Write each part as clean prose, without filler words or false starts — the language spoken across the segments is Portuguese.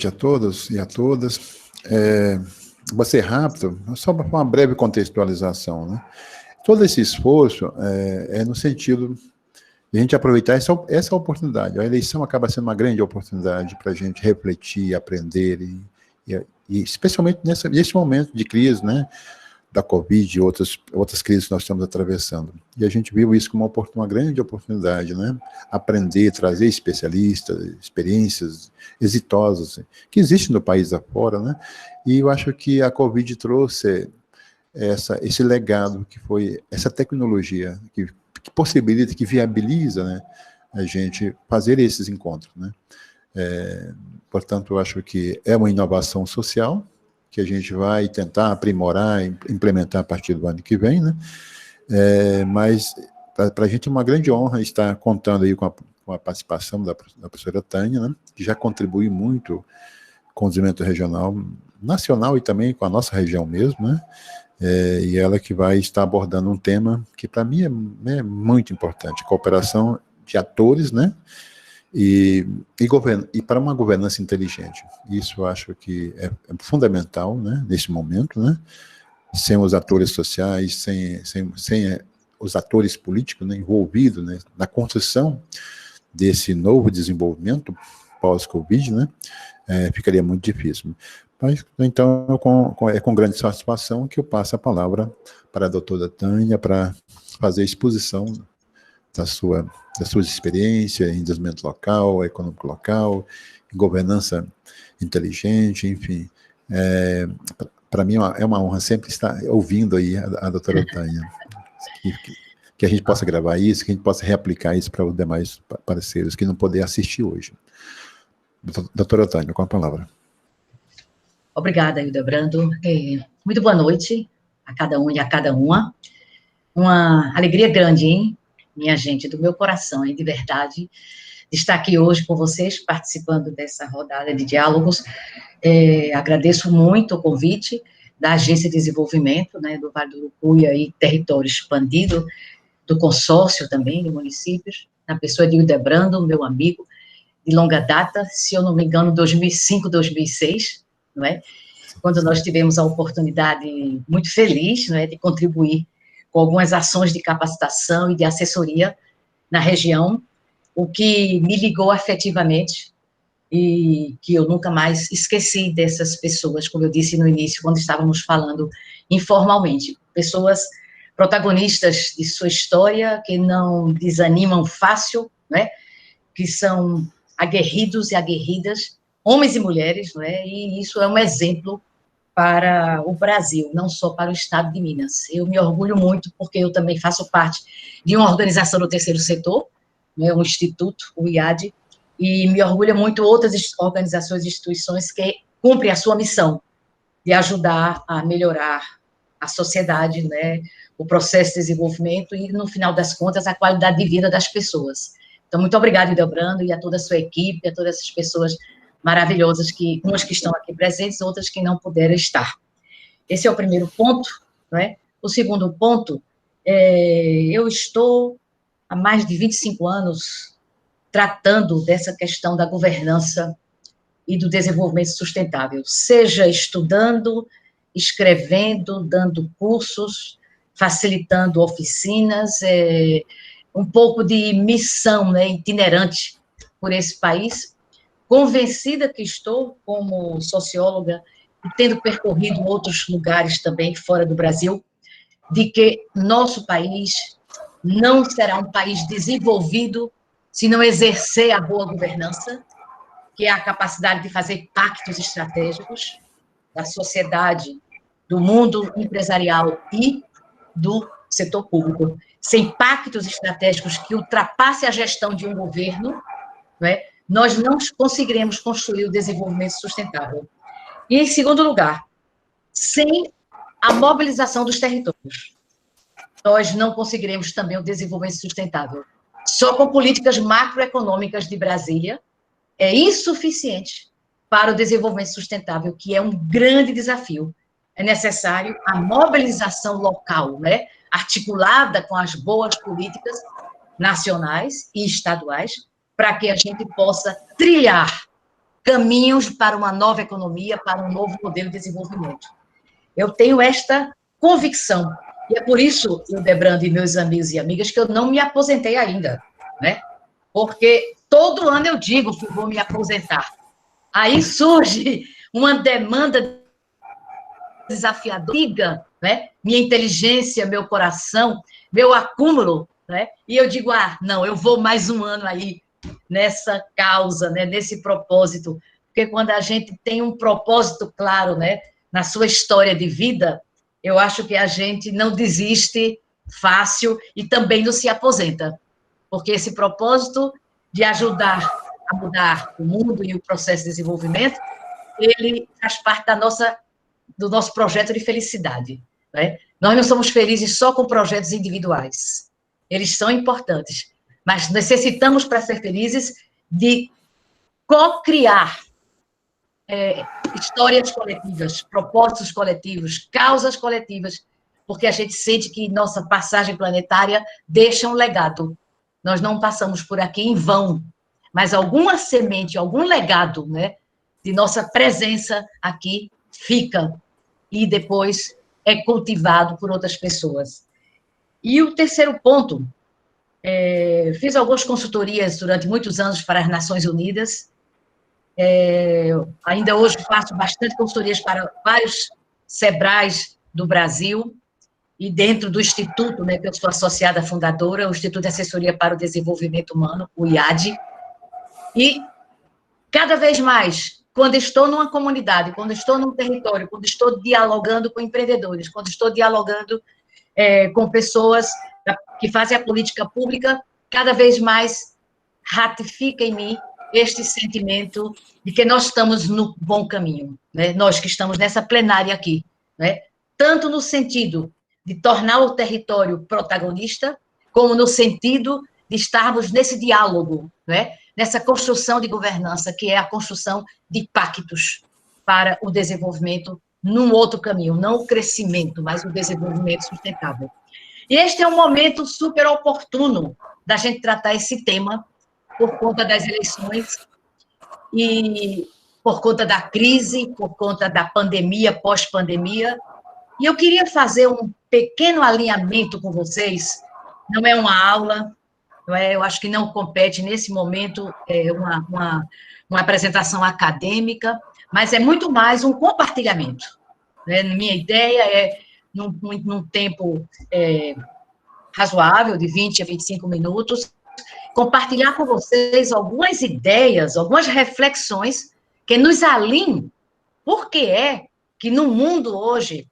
A todos e a todas. Vou ser rápido, só para uma breve contextualização, né? Todo esse esforço é no sentido de a gente aproveitar essa oportunidade. A eleição acaba sendo uma grande oportunidade para a gente refletir, aprender, e especialmente nesse momento de crise, né? Da Covid e outras crises que nós estamos atravessando. E a gente viu isso como uma grande oportunidade, né? Aprender, trazer especialistas, experiências exitosas que existem no país afora, né? E eu acho que a Covid trouxe esse legado, que foi essa tecnologia que possibilita, que viabiliza, né, a gente fazer esses encontros, né? Portanto, eu acho que é uma inovação social, que a gente vai tentar aprimorar, implementar a partir do ano que vem, né? Mas para a gente é uma grande honra estar contando aí com a participação da professora Tânia, né? Que já contribui muito com o desenvolvimento regional, nacional e também com a nossa região mesmo, né? E ela que vai estar abordando um tema que para mim é muito importante, cooperação de atores, né? E para uma governança inteligente. Isso eu acho que é fundamental, né, nesse momento, né, sem os atores sociais, sem os atores políticos, né, envolvidos, né, na construção desse novo desenvolvimento pós-Covid, né, ficaria muito difícil. Mas, então, é com grande satisfação que eu passo a palavra para a doutora Tânia para fazer a exposição das suas experiências em desenvolvimento local, econômico local, em governança inteligente, enfim. Para mim é uma honra sempre estar ouvindo aí a doutora Tânia, que a gente possa gravar isso, que a gente possa reaplicar isso para os demais parceiros que não poderem assistir hoje. Doutora Tânia, com a palavra. Obrigada, Hildebrando. Muito boa noite a cada um e a cada uma. Uma alegria grande, hein? Minha gente, do meu coração, hein, de verdade, de estar aqui hoje com vocês, participando dessa rodada de diálogos. Agradeço muito o convite da Agência de Desenvolvimento, né, do Vale do Urucuia e Território Expandido, do consórcio também, de municípios, na pessoa de Hildebrando, meu amigo, de longa data, se eu não me engano, 2005, 2006, não é? Quando nós tivemos a oportunidade muito feliz, não é, de contribuir com algumas ações de capacitação e de assessoria na região, o que me ligou afetivamente e que eu nunca mais esqueci dessas pessoas, como eu disse no início, quando estávamos falando informalmente, pessoas protagonistas de sua história, que não desanimam fácil, né, que são aguerridos e aguerridas, homens e mulheres, né, e isso é um exemplo para o Brasil, não só para o estado de Minas. Eu me orgulho muito, porque eu também faço parte de uma organização do terceiro setor, né, um instituto, o IAD, e me orgulha muito outras organizações e instituições que cumprem a sua missão de ajudar a melhorar a sociedade, né, o processo de desenvolvimento e, no final das contas, a qualidade de vida das pessoas. Então, muito obrigada, Hildebrando, e a toda a sua equipe, a todas essas pessoas maravilhosas, umas que estão aqui presentes, outras que não puderam estar. Esse é o primeiro ponto, não é? O segundo ponto, eu estou há mais de 25 anos tratando dessa questão da governança e do desenvolvimento sustentável, seja estudando, escrevendo, dando cursos, facilitando oficinas, um pouco de missão, né, itinerante por esse país, convencida que estou, como socióloga, e tendo percorrido outros lugares também, fora do Brasil, de que nosso país não será um país desenvolvido se não exercer a boa governança, que é a capacidade de fazer pactos estratégicos da sociedade, do mundo empresarial e do setor público. Sem pactos estratégicos que ultrapassem a gestão de um governo, não é? Nós não conseguiremos construir o desenvolvimento sustentável. E, em segundo lugar, sem a mobilização dos territórios, nós não conseguiremos também o desenvolvimento sustentável. Só com políticas macroeconômicas de Brasília é insuficiente para o desenvolvimento sustentável, que é um grande desafio. É necessário a mobilização local, né, articulada com as boas políticas nacionais e estaduais, para que a gente possa trilhar caminhos para uma nova economia, para um novo modelo de desenvolvimento. Eu tenho esta convicção, e é por isso, Hildebrando e meus amigos e amigas, que eu não me aposentei ainda, né? Porque todo ano eu digo que vou me aposentar. Aí surge uma demanda desafiadora, né? Minha inteligência, meu coração, meu acúmulo, né? E eu digo, não, eu vou mais um ano aí nessa causa, né? Nesse propósito, porque quando a gente tem um propósito claro, né? Na sua história de vida, eu acho que a gente não desiste fácil e também não se aposenta, porque esse propósito de ajudar a mudar o mundo e o processo de desenvolvimento, ele faz parte do nosso projeto de felicidade, né? Nós não somos felizes só com projetos individuais. Eles são importantes, mas necessitamos, para ser felizes, de co-criar histórias coletivas, propósitos coletivos, causas coletivas, porque a gente sente que nossa passagem planetária deixa um legado. Nós não passamos por aqui em vão, mas alguma semente, algum legado, né, de nossa presença aqui fica e depois é cultivado por outras pessoas. E o terceiro ponto, fiz algumas consultorias durante muitos anos para as Nações Unidas, ainda hoje faço bastante consultorias para vários SEBRAES do Brasil, e dentro do Instituto, né, que eu sou associada fundadora, o Instituto de Assessoria para o Desenvolvimento Humano, o IAD, e cada vez mais, quando estou numa comunidade, quando estou num território, quando estou dialogando com empreendedores, quando estou dialogando com pessoas que fazem a política pública, cada vez mais ratifica em mim este sentimento de que nós estamos no bom caminho, né? Nós que estamos nessa plenária aqui, né? Tanto no sentido de tornar o território protagonista, como no sentido de estarmos nesse diálogo, né? Nessa construção de governança, que é a construção de pactos para o desenvolvimento num outro caminho, não o crescimento, mas o desenvolvimento sustentável. E este é um momento super oportuno da gente tratar esse tema, por conta das eleições e por conta da crise, por conta da pandemia, pós-pandemia. E eu queria fazer um pequeno alinhamento com vocês, não é uma aula, não é, eu acho que não compete nesse momento uma apresentação acadêmica, mas é muito mais um compartilhamento, né? Minha ideia é, num tempo razoável, de 20 a 25 minutos, compartilhar com vocês algumas ideias, algumas reflexões que nos alinhem. Por que é que no mundo hoje,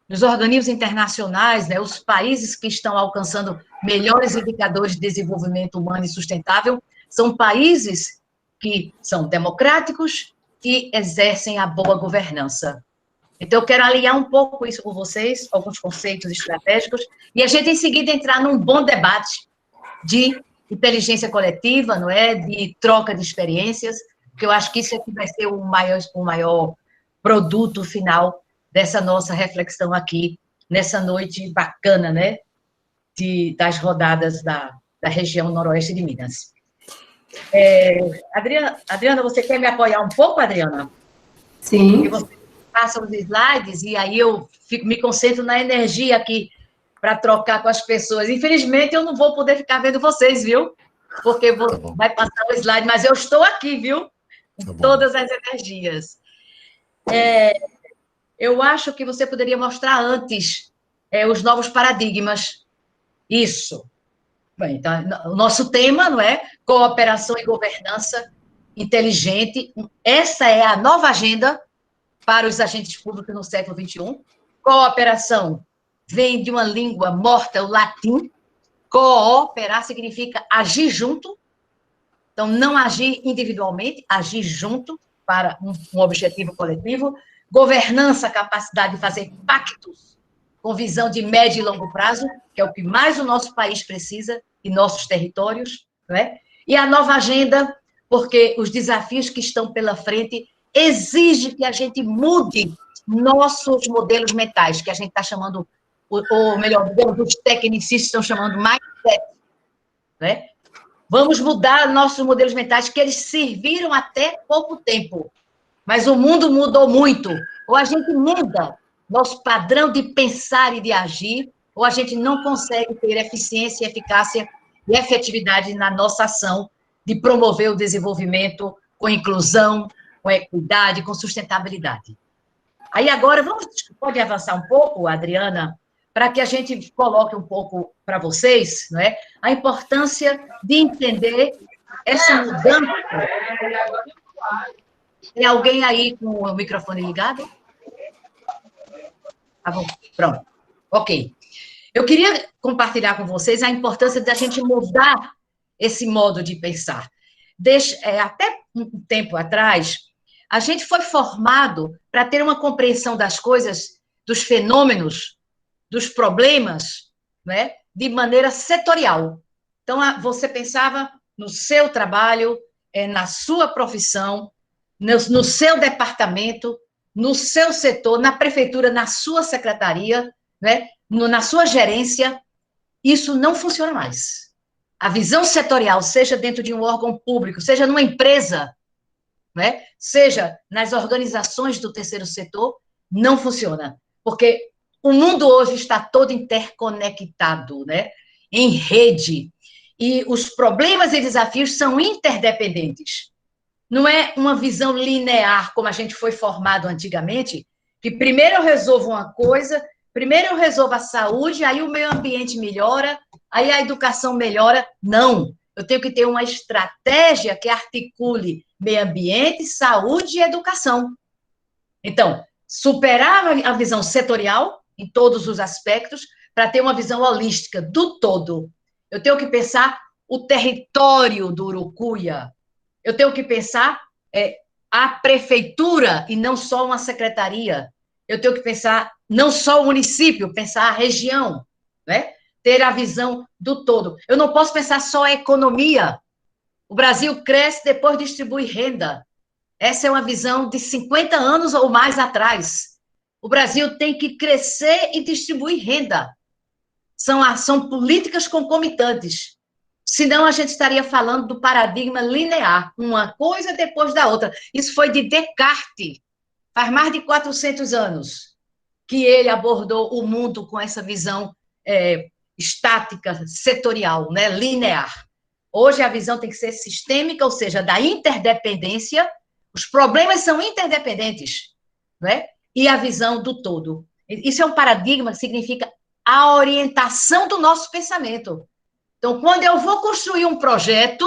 nos organismos internacionais, né, os países que estão alcançando melhores indicadores de desenvolvimento humano e sustentável são países que são democráticos e exercem a boa governança. Então, eu quero alinhar um pouco isso com vocês, alguns conceitos estratégicos, e a gente, em seguida, entrar num bom debate de inteligência coletiva, não é? De troca de experiências, porque eu acho que isso aqui vai ser o maior produto final dessa nossa reflexão aqui, nessa noite bacana, né? Das rodadas da região noroeste de Minas. Adriana, você quer me apoiar um pouco, Adriana? Sim. E você passa os slides, e aí eu me concentro na energia aqui, para trocar com as pessoas. Infelizmente, eu não vou poder ficar vendo vocês, viu? Porque vai passar o slide, mas eu estou aqui, viu? Com todas as energias. Eu acho que você poderia mostrar antes os novos paradigmas. Isso. Bem, então, o nosso tema, não é? Cooperação e governança inteligente. Essa é a nova agenda para os agentes públicos no século XXI. Cooperação vem de uma língua morta, o latim. Cooperar significa agir junto. Então, não agir individualmente, agir junto para um objetivo coletivo. Governança, capacidade de fazer pactos com visão de médio e longo prazo, que é o que mais o nosso país precisa, e nossos territórios, não é? E a nova agenda, porque os desafios que estão pela frente exigem que a gente mude nossos modelos mentais, que a gente está chamando, ou melhor, os tecnicistas estão chamando mindset, né? Vamos mudar nossos modelos mentais, que eles serviram até pouco tempo. Mas o mundo mudou muito. Ou a gente muda nosso padrão de pensar e de agir, ou a gente não consegue ter eficiência, eficácia e efetividade na nossa ação de promover o desenvolvimento com inclusão, com equidade, com sustentabilidade. Aí agora, pode avançar um pouco, Adriana, para que a gente coloque um pouco para vocês, não é, a importância de entender essa mudança. Tem alguém aí com o microfone ligado? Tá bom, pronto. Ok. Eu queria compartilhar com vocês a importância da gente mudar esse modo de pensar. Até um tempo atrás, a gente foi formado para ter uma compreensão das coisas, dos fenômenos, dos problemas, né, de maneira setorial. Então, você pensava no seu trabalho, na sua profissão, no seu departamento, no seu setor, na prefeitura, na sua secretaria, né, na sua gerência. Isso não funciona mais. A visão setorial, seja dentro de um órgão público, seja numa empresa, né, seja nas organizações do terceiro setor, não funciona. Porque o mundo hoje está todo interconectado, né, em rede. E os problemas e desafios são interdependentes. Não é uma visão linear, como a gente foi formado antigamente, que primeiro eu resolvo uma coisa, primeiro eu resolvo a saúde, aí o meio ambiente melhora, aí a educação melhora. Não, eu tenho que ter uma estratégia que articule meio ambiente, saúde e educação. Então, superar a visão setorial, em todos os aspectos, para ter uma visão holística do todo. Eu tenho que pensar o território do Urucuia. Eu tenho que pensar a prefeitura e não só uma secretaria. Eu tenho que pensar não só o município, pensar a região, né? Ter a visão do todo. Eu não posso pensar só a economia. O Brasil cresce, depois distribui renda. Essa é uma visão de 50 anos ou mais atrás. O Brasil tem que crescer e distribuir renda. São políticas concomitantes. Senão, a gente estaria falando do paradigma linear, uma coisa depois da outra. Isso foi de Descartes, faz mais de 400 anos, que ele abordou o mundo com essa visão estática, setorial, né, linear. Hoje, a visão tem que ser sistêmica, ou seja, da interdependência. Os problemas são interdependentes, né? E a visão do todo. Isso é um paradigma que significa a orientação do nosso pensamento. Então, quando eu vou construir um projeto,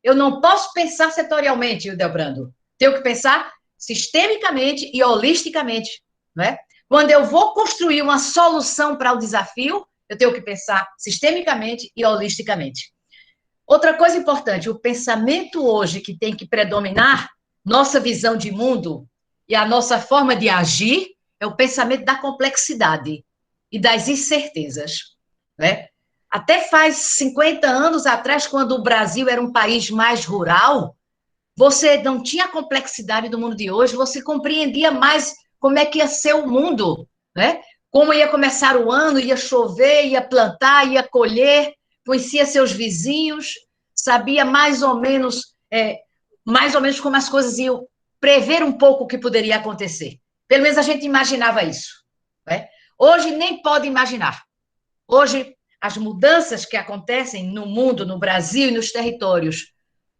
eu não posso pensar setorialmente, Hildebrando. Tenho que pensar sistemicamente e holisticamente, né? Quando eu vou construir uma solução para o desafio, eu tenho que pensar sistemicamente e holisticamente. Outra coisa importante, o pensamento hoje que tem que predominar nossa visão de mundo e a nossa forma de agir é o pensamento da complexidade e das incertezas, né? Até faz 50 anos atrás, quando o Brasil era um país mais rural, você não tinha a complexidade do mundo de hoje, você compreendia mais como é que ia ser o mundo, né? Como ia começar o ano, ia chover, ia plantar, ia colher, conhecia seus vizinhos, sabia mais ou menos como as coisas iam, prever um pouco o que poderia acontecer. Pelo menos a gente imaginava isso, né? Hoje nem pode imaginar. Hoje, as mudanças que acontecem no mundo, no Brasil e nos territórios,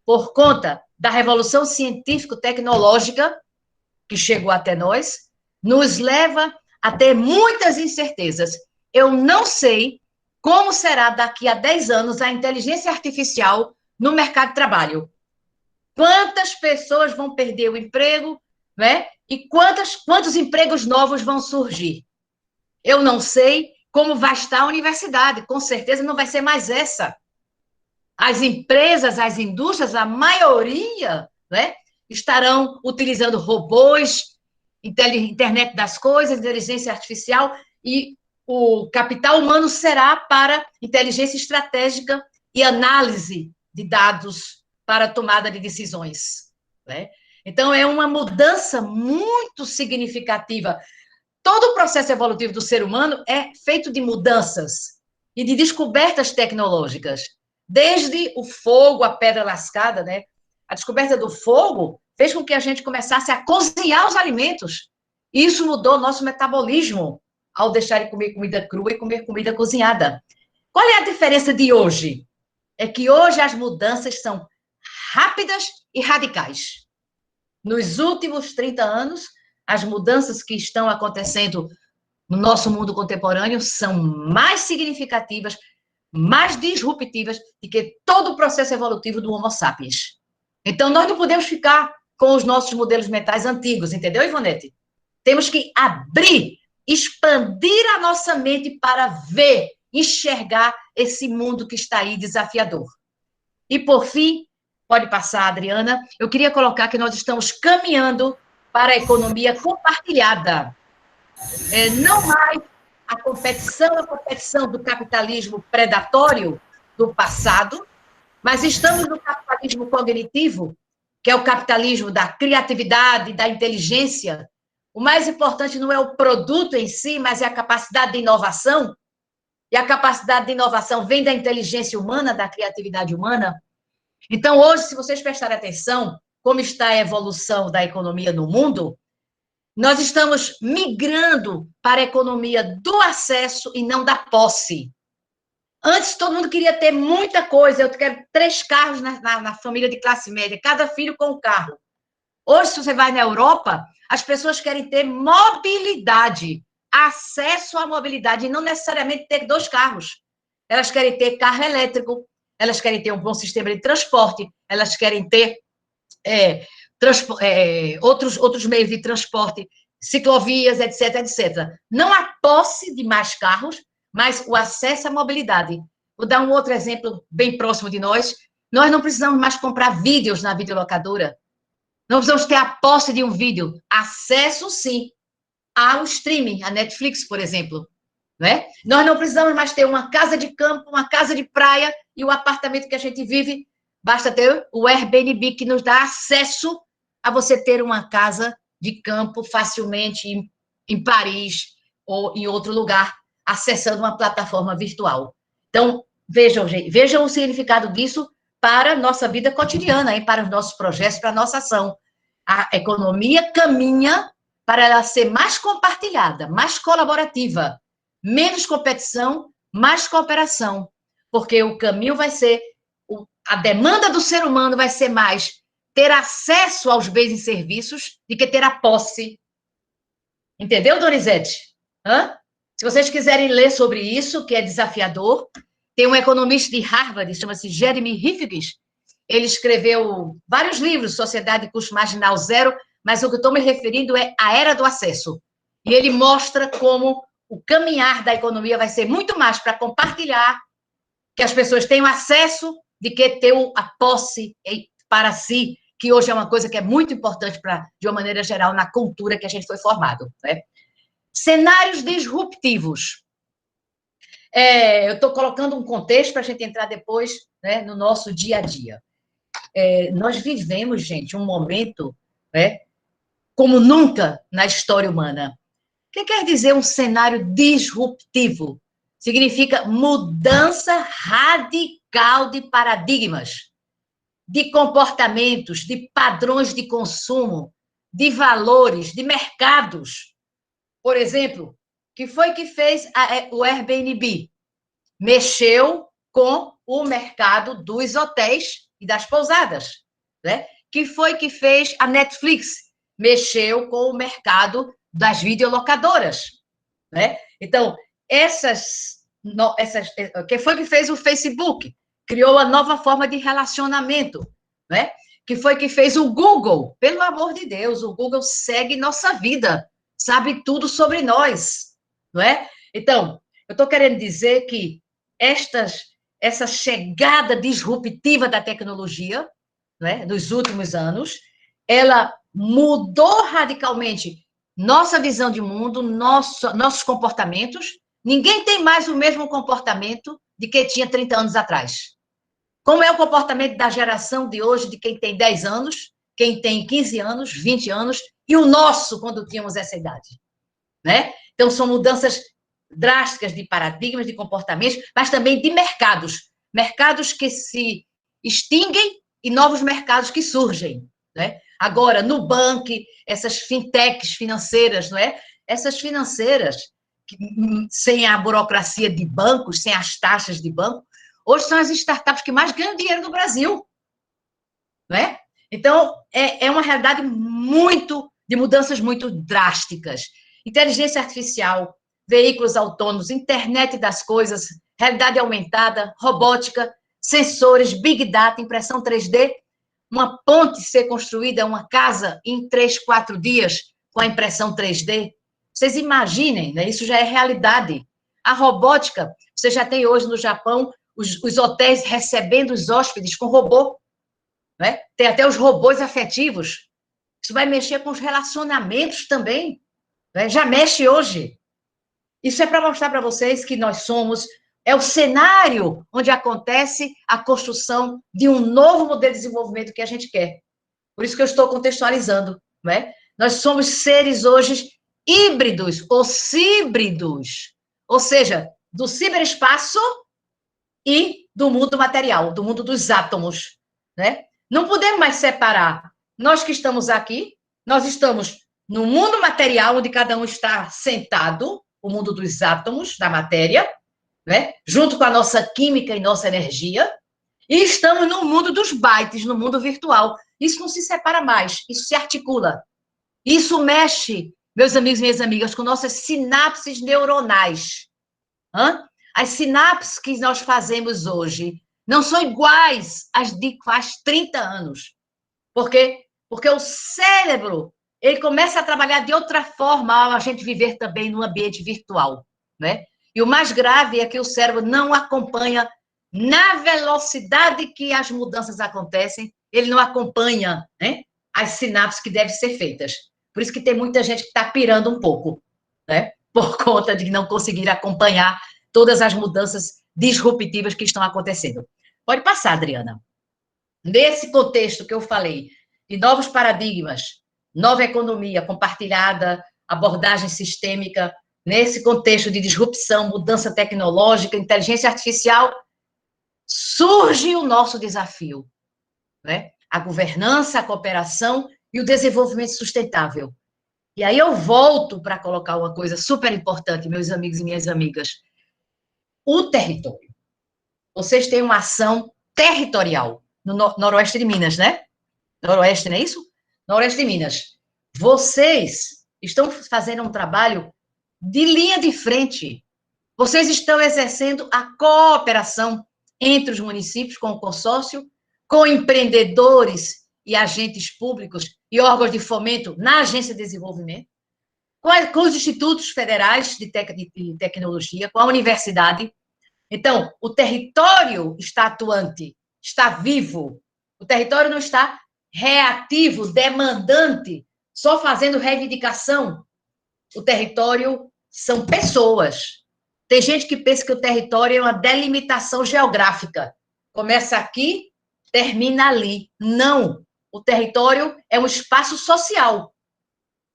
por conta da revolução científico-tecnológica que chegou até nós, nos leva a ter muitas incertezas. Eu não sei como será daqui a 10 anos a inteligência artificial no mercado de trabalho. Quantas pessoas vão perder o emprego, né? E quantos empregos novos vão surgir? Eu não sei como vai estar a universidade, com certeza não vai ser mais essa. As empresas, as indústrias, a maioria, né, estarão utilizando robôs, internet das coisas, inteligência artificial, e o capital humano será para inteligência estratégica e análise de dados para tomada de decisões, né? Então, é uma mudança muito significativa. Todo o processo evolutivo do ser humano é feito de mudanças e de descobertas tecnológicas. Desde o fogo, a pedra lascada, né? A descoberta do fogo fez com que a gente começasse a cozinhar os alimentos. E isso mudou o nosso metabolismo ao deixar de comer comida crua e comer comida cozinhada. Qual é a diferença de hoje? É que hoje as mudanças são rápidas e radicais. Nos últimos 30 anos, as mudanças que estão acontecendo no nosso mundo contemporâneo são mais significativas, mais disruptivas do que todo o processo evolutivo do Homo sapiens. Então, nós não podemos ficar com os nossos modelos mentais antigos, entendeu, Ivonete? Temos que abrir, expandir a nossa mente para ver, enxergar esse mundo que está aí desafiador. E, por fim, pode passar, Adriana, eu queria colocar que nós estamos caminhando para a economia compartilhada. Não mais a competição do capitalismo predatório do passado, mas estamos no capitalismo cognitivo, que é o capitalismo da criatividade, da inteligência. O mais importante não é o produto em si, mas é a capacidade de inovação. E a capacidade de inovação vem da inteligência humana, da criatividade humana. Então, hoje, se vocês prestarem atenção, como está a evolução da economia no mundo, nós estamos migrando para a economia do acesso e não da posse. Antes, todo mundo queria ter muita coisa. Eu quero 3 carros na família de classe média, cada filho com um carro. Hoje, se você vai na Europa, as pessoas querem ter mobilidade, acesso à mobilidade, e não necessariamente ter 2 carros. Elas querem ter carro elétrico, elas querem ter um bom sistema de transporte, elas querem ter outros meios de transporte, ciclovias, etc, etc. Não a posse de mais carros, mas o acesso à mobilidade. Vou dar um outro exemplo bem próximo de nós. Nós não precisamos mais comprar vídeos na videolocadora. Não precisamos ter a posse de um vídeo. Acesso, sim, ao streaming, a Netflix, por exemplo. Não é? Nós não precisamos mais ter uma casa de campo, uma casa de praia e o apartamento que a gente vive. Basta ter o Airbnb, que nos dá acesso a você ter uma casa de campo facilmente em Paris ou em outro lugar, acessando uma plataforma virtual. Então, vejam o significado disso para a nossa vida cotidiana, hein? Para os nossos projetos, para a nossa ação. A economia caminha para ela ser mais compartilhada, mais colaborativa, menos competição, mais cooperação, porque o caminho vai ser, a demanda do ser humano vai ser mais ter acesso aos bens e serviços do que ter a posse. Entendeu, Donizete? Se vocês quiserem ler sobre isso, que é desafiador, tem um economista de Harvard, chama-se Jeremy Rifkin. Ele escreveu vários livros, Sociedade de Custo Marginal Zero, mas o que eu estou me referindo é a Era do Acesso. E ele mostra como o caminhar da economia vai ser muito mais para compartilhar, que as pessoas tenham acesso, de que ter a posse para si, que hoje é uma coisa que é muito importante, de uma maneira geral, na cultura que a gente foi formado. Né? Cenários disruptivos. Eu estou colocando um contexto para a gente entrar depois, né, no nosso dia a dia. Nós vivemos, gente, um momento, né, como nunca na história humana. O que quer dizer um cenário disruptivo? Significa mudança radical de paradigmas, de comportamentos, de padrões de consumo, de valores, de mercados. Por exemplo, o que foi que fez o Airbnb? Mexeu com o mercado dos hotéis e das pousadas. Né? Que foi que fez a Netflix? Mexeu com o mercado das videolocadoras. Né? Então, que foi que fez o Facebook? Criou a nova forma de relacionamento. Né? Que foi que fez o Google? Pelo amor de Deus, o Google segue nossa vida, sabe tudo sobre nós. Não é? Então, eu estou querendo dizer que essa chegada disruptiva da tecnologia, né, dos últimos anos, ela mudou radicalmente nossa visão de mundo, nossos comportamentos. Ninguém tem mais o mesmo comportamento de quem tinha 30 anos atrás. Como é o comportamento da geração de hoje, de quem tem 10 anos, quem tem 15 anos, 20 anos, e o nosso, quando tínhamos essa idade. Né? Então, são mudanças drásticas de paradigmas, de comportamentos, mas também de mercados. mercados que se extinguem e novos mercados que surgem, né? Agora, Nubank, essas fintechs financeiras, não é? Essas financeiras, sem a burocracia de bancos, sem as taxas de banco, hoje são as startups que mais ganham dinheiro no Brasil, não é? Então, é uma realidade de mudanças muito drásticas. Inteligência artificial, veículos autônomos, internet das coisas, realidade aumentada, robótica, sensores, big data, impressão 3D, uma ponte ser construída, uma casa em 3, 4 dias com a impressão 3D. Vocês imaginem, né? Isso já é realidade. A robótica, você já tem hoje no Japão os hotéis recebendo os hóspedes com robô, né? Tem até os robôs afetivos. Isso vai mexer com os relacionamentos também, né? Já mexe hoje. Isso é para mostrar para vocês que nós somos, é o cenário onde acontece a construção de um novo modelo de desenvolvimento que a gente quer. Por isso que eu estou contextualizando, né? Nós somos seres hoje híbridos ou cíbridos, ou seja, do ciberespaço e do mundo material, do mundo dos átomos, né? Não podemos mais separar. Nós que estamos aqui, nós estamos no mundo material, onde cada um está sentado, o mundo dos átomos, da matéria, né? Junto com a nossa química e nossa energia, e estamos no mundo dos bytes, no mundo virtual. Isso não se separa mais, isso se articula. Isso mexe, meus amigos e minhas amigas, com nossas sinapses neuronais. As sinapses que nós fazemos hoje não são iguais às de faz 30 anos. Por quê? Porque o cérebro, ele começa a trabalhar de outra forma ao a gente viver também no ambiente virtual, né? E o mais grave é que o cérebro não acompanha na velocidade que as mudanças acontecem, ele não acompanha, né, as sinapses que devem ser feitas. Por isso que tem muita gente que está pirando um pouco, né? Por conta de não conseguir acompanhar todas as mudanças disruptivas que estão acontecendo. Pode passar, Adriana. Nesse contexto que eu falei, de novos paradigmas, nova economia compartilhada, abordagem sistêmica, nesse contexto de disrupção, mudança tecnológica, inteligência artificial, surge o nosso desafio, né? A governança, a cooperação e o desenvolvimento sustentável. E aí eu volto para colocar uma coisa super importante, meus amigos e minhas amigas. O território. Vocês têm uma ação territorial no noroeste de Minas, né? Noroeste, não é isso? Noroeste de Minas. Vocês estão fazendo um trabalho de linha de frente. Vocês estão exercendo a cooperação entre os municípios, com o consórcio, com empreendedores e agentes públicos e órgãos de fomento na Agência de Desenvolvimento, com os institutos federais de tecnologia, com a universidade. Então, o território está atuante, está vivo. O território não está reativo, demandante, só fazendo reivindicação. O território são pessoas. Tem gente que pensa que o território é uma delimitação geográfica. Começa aqui, termina ali. Não. O território é um espaço social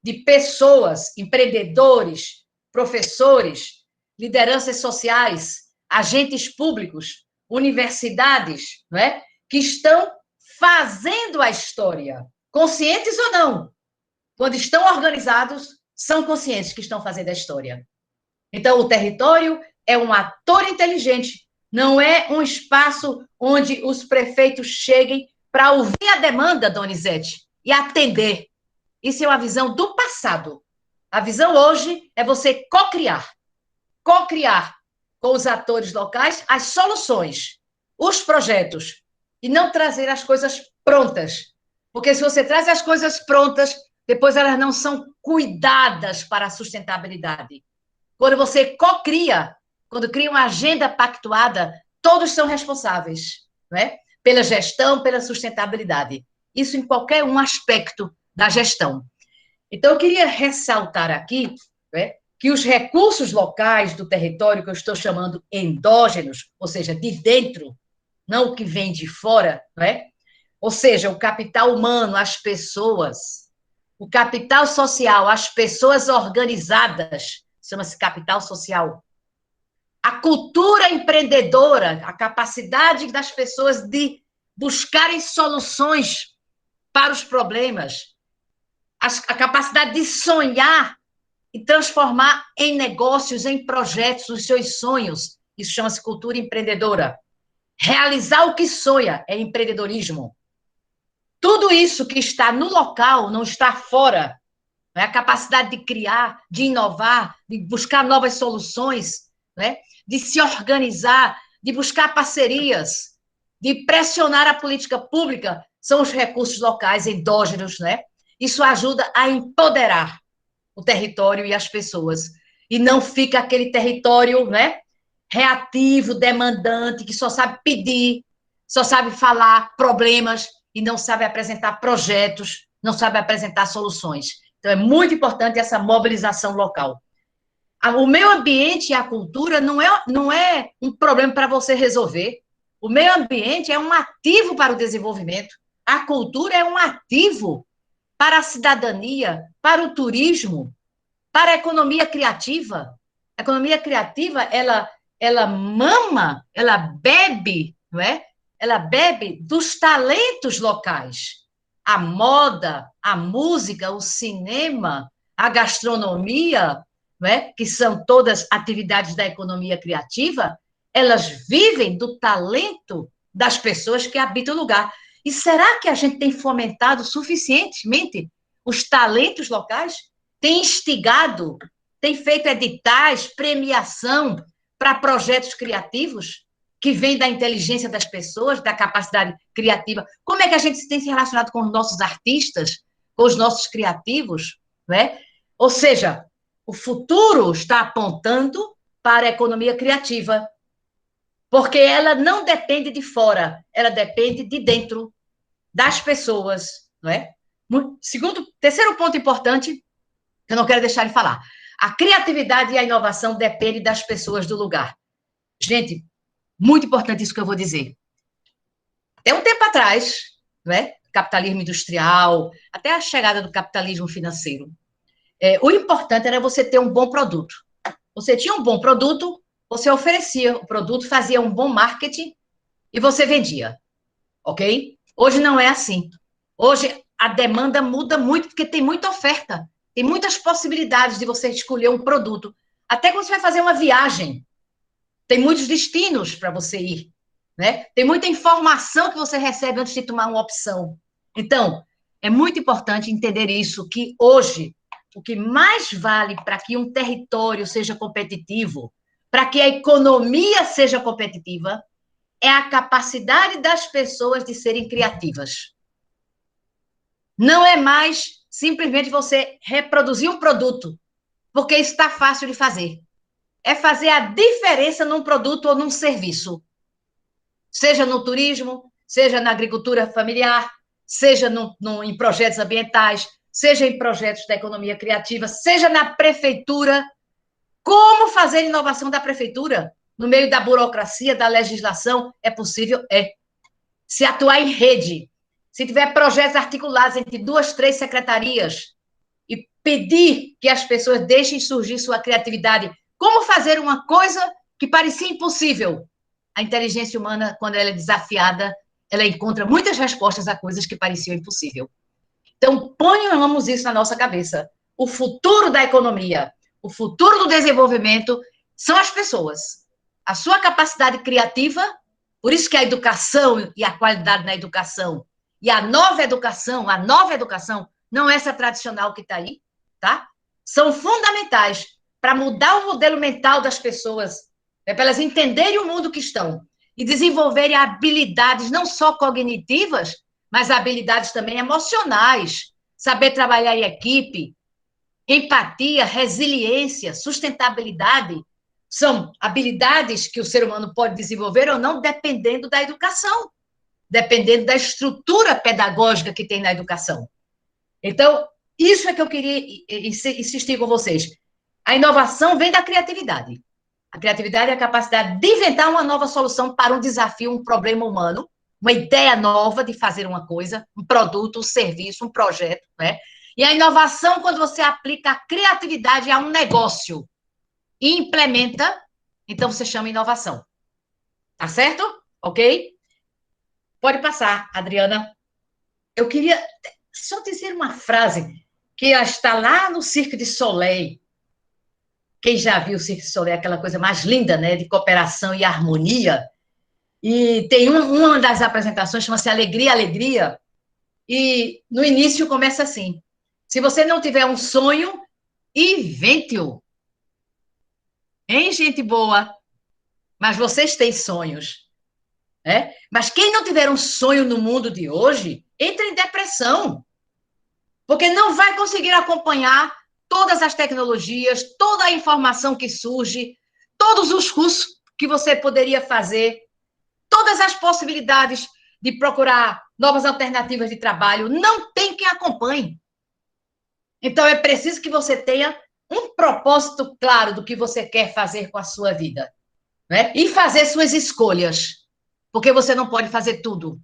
de pessoas, empreendedores, professores, lideranças sociais, agentes públicos, universidades, não é? Que estão fazendo a história, conscientes ou não. Quando estão organizados, são conscientes que estão fazendo a história. Então, o território é um ator inteligente, não é um espaço onde os prefeitos cheguem para ouvir a demanda, Donizete, e atender. Isso é uma visão do passado. A visão hoje é você co-criar com os atores locais as soluções, os projetos, e não trazer as coisas prontas. Porque se você traz as coisas prontas, depois elas não são cuidadas para a sustentabilidade. Quando você co-cria, quando cria uma agenda pactuada, todos são responsáveis, né? Pela gestão, pela sustentabilidade. Isso em qualquer um aspecto da gestão. Então, eu queria ressaltar aqui, né, que os recursos locais do território, que eu estou chamando endógenos, ou seja, de dentro, não o que vem de fora, né? Ou seja, o capital humano, as pessoas, o capital social, as pessoas organizadas, chama-se capital social. A cultura empreendedora, a capacidade das pessoas de buscarem soluções para os problemas, a capacidade de sonhar e transformar em negócios, em projetos, os seus sonhos. Isso chama-se cultura empreendedora. Realizar o que sonha é empreendedorismo. Tudo isso que está no local não está fora. Né? A capacidade de criar, de inovar, de buscar novas soluções, né? De se organizar, de buscar parcerias, de pressionar a política pública, são os recursos locais endógenos, né? Isso ajuda a empoderar o território e as pessoas. E não fica aquele território, né, reativo, demandante, que só sabe pedir, só sabe falar problemas e não sabe apresentar projetos, não sabe apresentar soluções. Então, é muito importante essa mobilização local. O meio ambiente e a cultura não é um problema para você resolver. O meio ambiente é um ativo para o desenvolvimento. A cultura é um ativo para a cidadania, para o turismo, para a economia criativa. A economia criativa, ela mama, ela bebe, não é? Ela bebe dos talentos locais. A moda, a música, o cinema, a gastronomia, não é? Que são todas atividades da economia criativa, elas vivem do talento das pessoas que habitam o lugar. E será que a gente tem fomentado suficientemente os talentos locais? Tem instigado, tem feito editais, premiação para projetos criativos que vêm da inteligência das pessoas, da capacidade criativa. Como é que a gente tem se relacionado com os nossos artistas, com os nossos criativos, né? Ou seja, o futuro está apontando para a economia criativa, porque ela não depende de fora, ela depende de dentro, das pessoas, não é? Terceiro ponto importante, que eu não quero deixar de falar. A criatividade e a inovação dependem das pessoas do lugar. Gente, muito importante isso que eu vou dizer. Até um tempo atrás, né, capitalismo industrial, até a chegada do capitalismo financeiro, o importante era você ter um bom produto. Você tinha um bom produto, você oferecia o produto, fazia um bom marketing e você vendia, ok? Hoje não é assim. Hoje a demanda muda muito, porque tem muita oferta, tem muitas possibilidades de você escolher um produto. Até quando você vai fazer uma viagem, tem muitos destinos para você ir, né? Tem muita informação que você recebe antes de tomar uma opção. Então, é muito importante entender isso, que hoje, o que mais vale para que um território seja competitivo, para que a economia seja competitiva, é a capacidade das pessoas de serem criativas. Não é mais simplesmente você reproduzir um produto, porque isso está fácil de fazer. É fazer a diferença num produto ou num serviço. Seja no turismo, seja na agricultura familiar, seja em projetos ambientais, seja em projetos da economia criativa, seja na prefeitura. Como fazer inovação da prefeitura? No meio da burocracia, da legislação, é possível? É. Se atuar em rede, se tiver projetos articulados entre 2, 3 secretarias e pedir que as pessoas deixem surgir sua criatividade, como fazer uma coisa que parecia impossível? A inteligência humana, quando ela é desafiada, ela encontra muitas respostas a coisas que pareciam impossível. Então, ponhamos isso na nossa cabeça. O futuro da economia, o futuro do desenvolvimento são as pessoas. A sua capacidade criativa, por isso que a educação e a qualidade na educação, e a nova educação não é essa tradicional que está aí, tá? São fundamentais para mudar o modelo mental das pessoas, para elas entenderem o mundo que estão e desenvolverem habilidades não só cognitivas, mas habilidades também emocionais, saber trabalhar em equipe, empatia, resiliência, sustentabilidade, são habilidades que o ser humano pode desenvolver ou não, dependendo da educação, dependendo da estrutura pedagógica que tem na educação. Então, isso é que eu queria insistir com vocês. A inovação vem da criatividade. A criatividade é a capacidade de inventar uma nova solução para um desafio, um problema humano, uma ideia nova de fazer uma coisa, um produto, um serviço, um projeto, né? E a inovação, quando você aplica a criatividade a um negócio e implementa, então você chama inovação. Tá certo? Ok? Pode passar, Adriana. Eu queria só dizer uma frase que está lá no Cirque du Soleil. Quem já viu o Cirque du Soleil, aquela coisa mais linda, né, de cooperação e harmonia. E tem uma das apresentações, chama-se Alegria, Alegria, e no início começa assim: se você não tiver um sonho, invente-o. Hein, gente boa? Mas vocês têm sonhos, né? Mas quem não tiver um sonho no mundo de hoje, entra em depressão, porque não vai conseguir acompanhar todas as tecnologias, toda a informação que surge, todos os cursos que você poderia fazer, todas as possibilidades de procurar novas alternativas de trabalho. Não tem quem acompanhe. Então, é preciso que você tenha um propósito claro do que você quer fazer com a sua vida, né? E fazer suas escolhas, porque você não pode fazer tudo.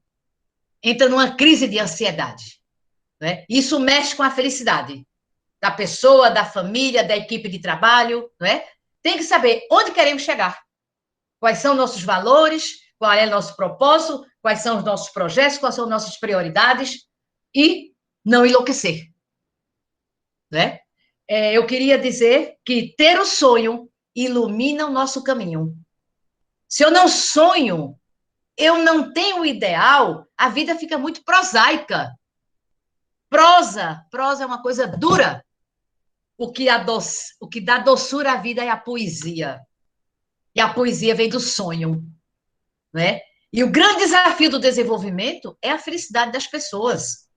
Entra numa crise de ansiedade, né? Isso mexe com a felicidade da pessoa, da família, da equipe de trabalho, né? Tem que saber onde queremos chegar, quais são nossos valores, qual é o nosso propósito, quais são os nossos projetos, quais são nossas prioridades, e não enlouquecer, né? Eu queria dizer que ter o sonho ilumina o nosso caminho. Se eu não sonho, eu não tenho o ideal, a vida fica muito prosaica. Prosa é uma coisa dura. O que dá doçura à vida é a poesia. E a poesia vem do sonho, né? E o grande desafio do desenvolvimento é a felicidade das pessoas.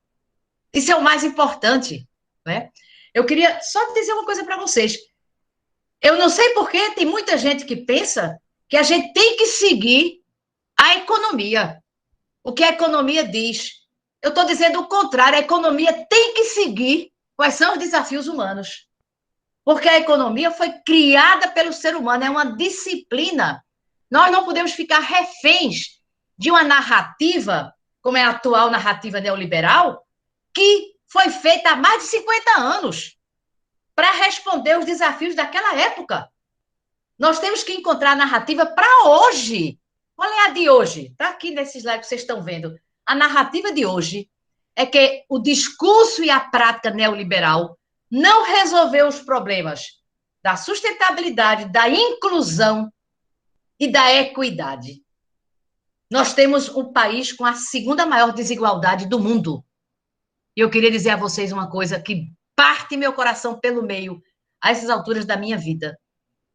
Isso é o mais importante, né? Eu queria só dizer uma coisa para vocês. Eu não sei por que tem muita gente que pensa que a gente tem que seguir a economia. O que a economia diz. Eu estou dizendo o contrário, a economia tem que seguir quais são os desafios humanos. Porque a economia foi criada pelo ser humano, é uma disciplina. Nós não podemos ficar reféns de uma narrativa, como é a atual narrativa neoliberal, que foi feita há mais de 50 anos para responder os desafios daquela época. Nós temos que encontrar a narrativa para hoje. Qual é a de hoje? Está aqui nesse slide que vocês estão vendo. A narrativa de hoje é que o discurso e a prática neoliberal não resolveu os problemas da sustentabilidade, da inclusão e da equidade. Nós temos um país com a segunda maior desigualdade do mundo. E eu queria dizer a vocês uma coisa que parte meu coração pelo meio a essas alturas da minha vida,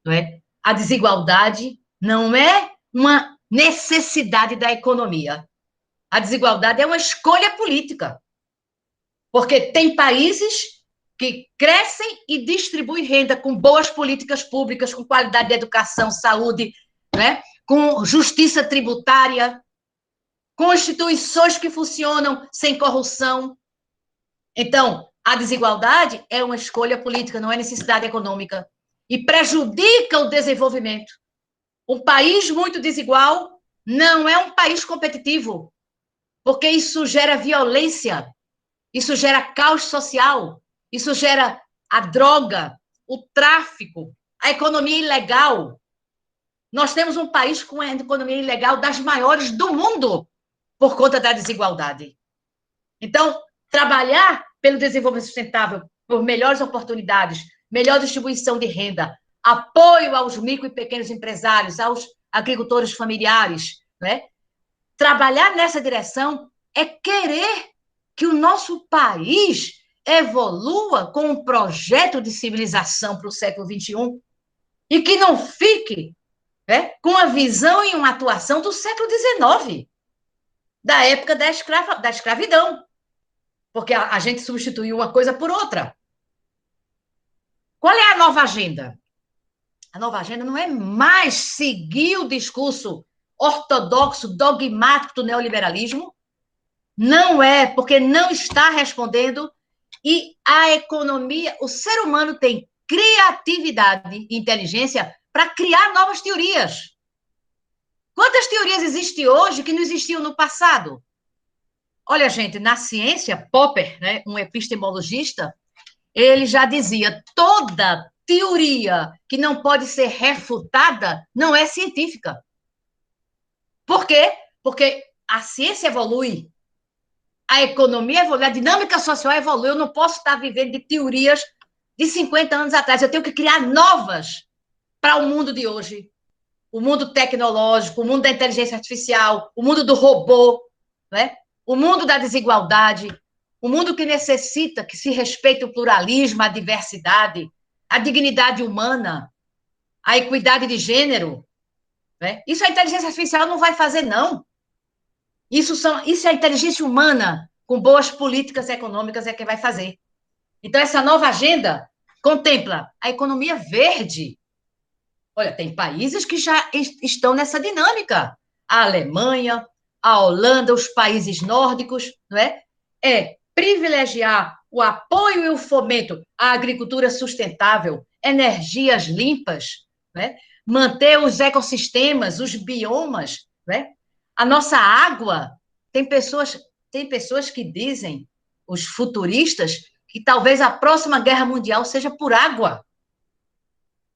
não é? A desigualdade não é uma necessidade da economia. A desigualdade é uma escolha política. Porque tem países que crescem e distribuem renda com boas políticas públicas, com qualidade de educação, saúde, né? Com justiça tributária, com instituições que funcionam sem corrupção. Então, a desigualdade é uma escolha política, não é necessidade econômica. E prejudica o desenvolvimento. Um país muito desigual não é um país competitivo, porque isso gera violência, isso gera caos social, isso gera a droga, o tráfico, a economia ilegal. Nós temos um país com a economia ilegal das maiores do mundo por conta da desigualdade. Então, trabalhar pelo desenvolvimento sustentável, por melhores oportunidades, melhor distribuição de renda, apoio aos micro e pequenos empresários, aos agricultores familiares, né? Trabalhar nessa direção é querer que o nosso país evolua com um projeto de civilização para o século XXI e que não fique, né, com a visão e uma atuação do século XIX, da época da escravidão, porque a gente substituiu uma coisa por outra. Qual é a nova agenda? A nova agenda não é mais seguir o discurso ortodoxo, dogmático do neoliberalismo. Não é, porque não está respondendo. E a economia, o ser humano tem criatividade e inteligência para criar novas teorias. Quantas teorias existem hoje que não existiam no passado? Olha, gente, na ciência, Popper, né, um epistemologista, ele já dizia, toda teoria que não pode ser refutada não é científica. Por quê? Porque a ciência evolui, a economia evolui, a dinâmica social evolui. Eu não posso estar vivendo de teorias de 50 anos atrás. Eu tenho que criar novas para o mundo de hoje. O mundo tecnológico, o mundo da inteligência artificial, o mundo do robô, né? O mundo da desigualdade, o mundo que necessita que se respeite o pluralismo, a diversidade, a dignidade humana, a equidade de gênero. Né? Isso a inteligência artificial não vai fazer, não. Isso é a inteligência humana, com boas políticas econômicas, é que vai fazer. Então, essa nova agenda contempla a economia verde. Olha, tem países que já estão nessa dinâmica. A Alemanha, a Holanda, os países nórdicos, não é? É privilegiar o apoio e o fomento à agricultura sustentável, energias limpas, né? Manter os ecossistemas, os biomas, né? A nossa água, tem pessoas que dizem, os futuristas, que talvez a próxima guerra mundial seja por água.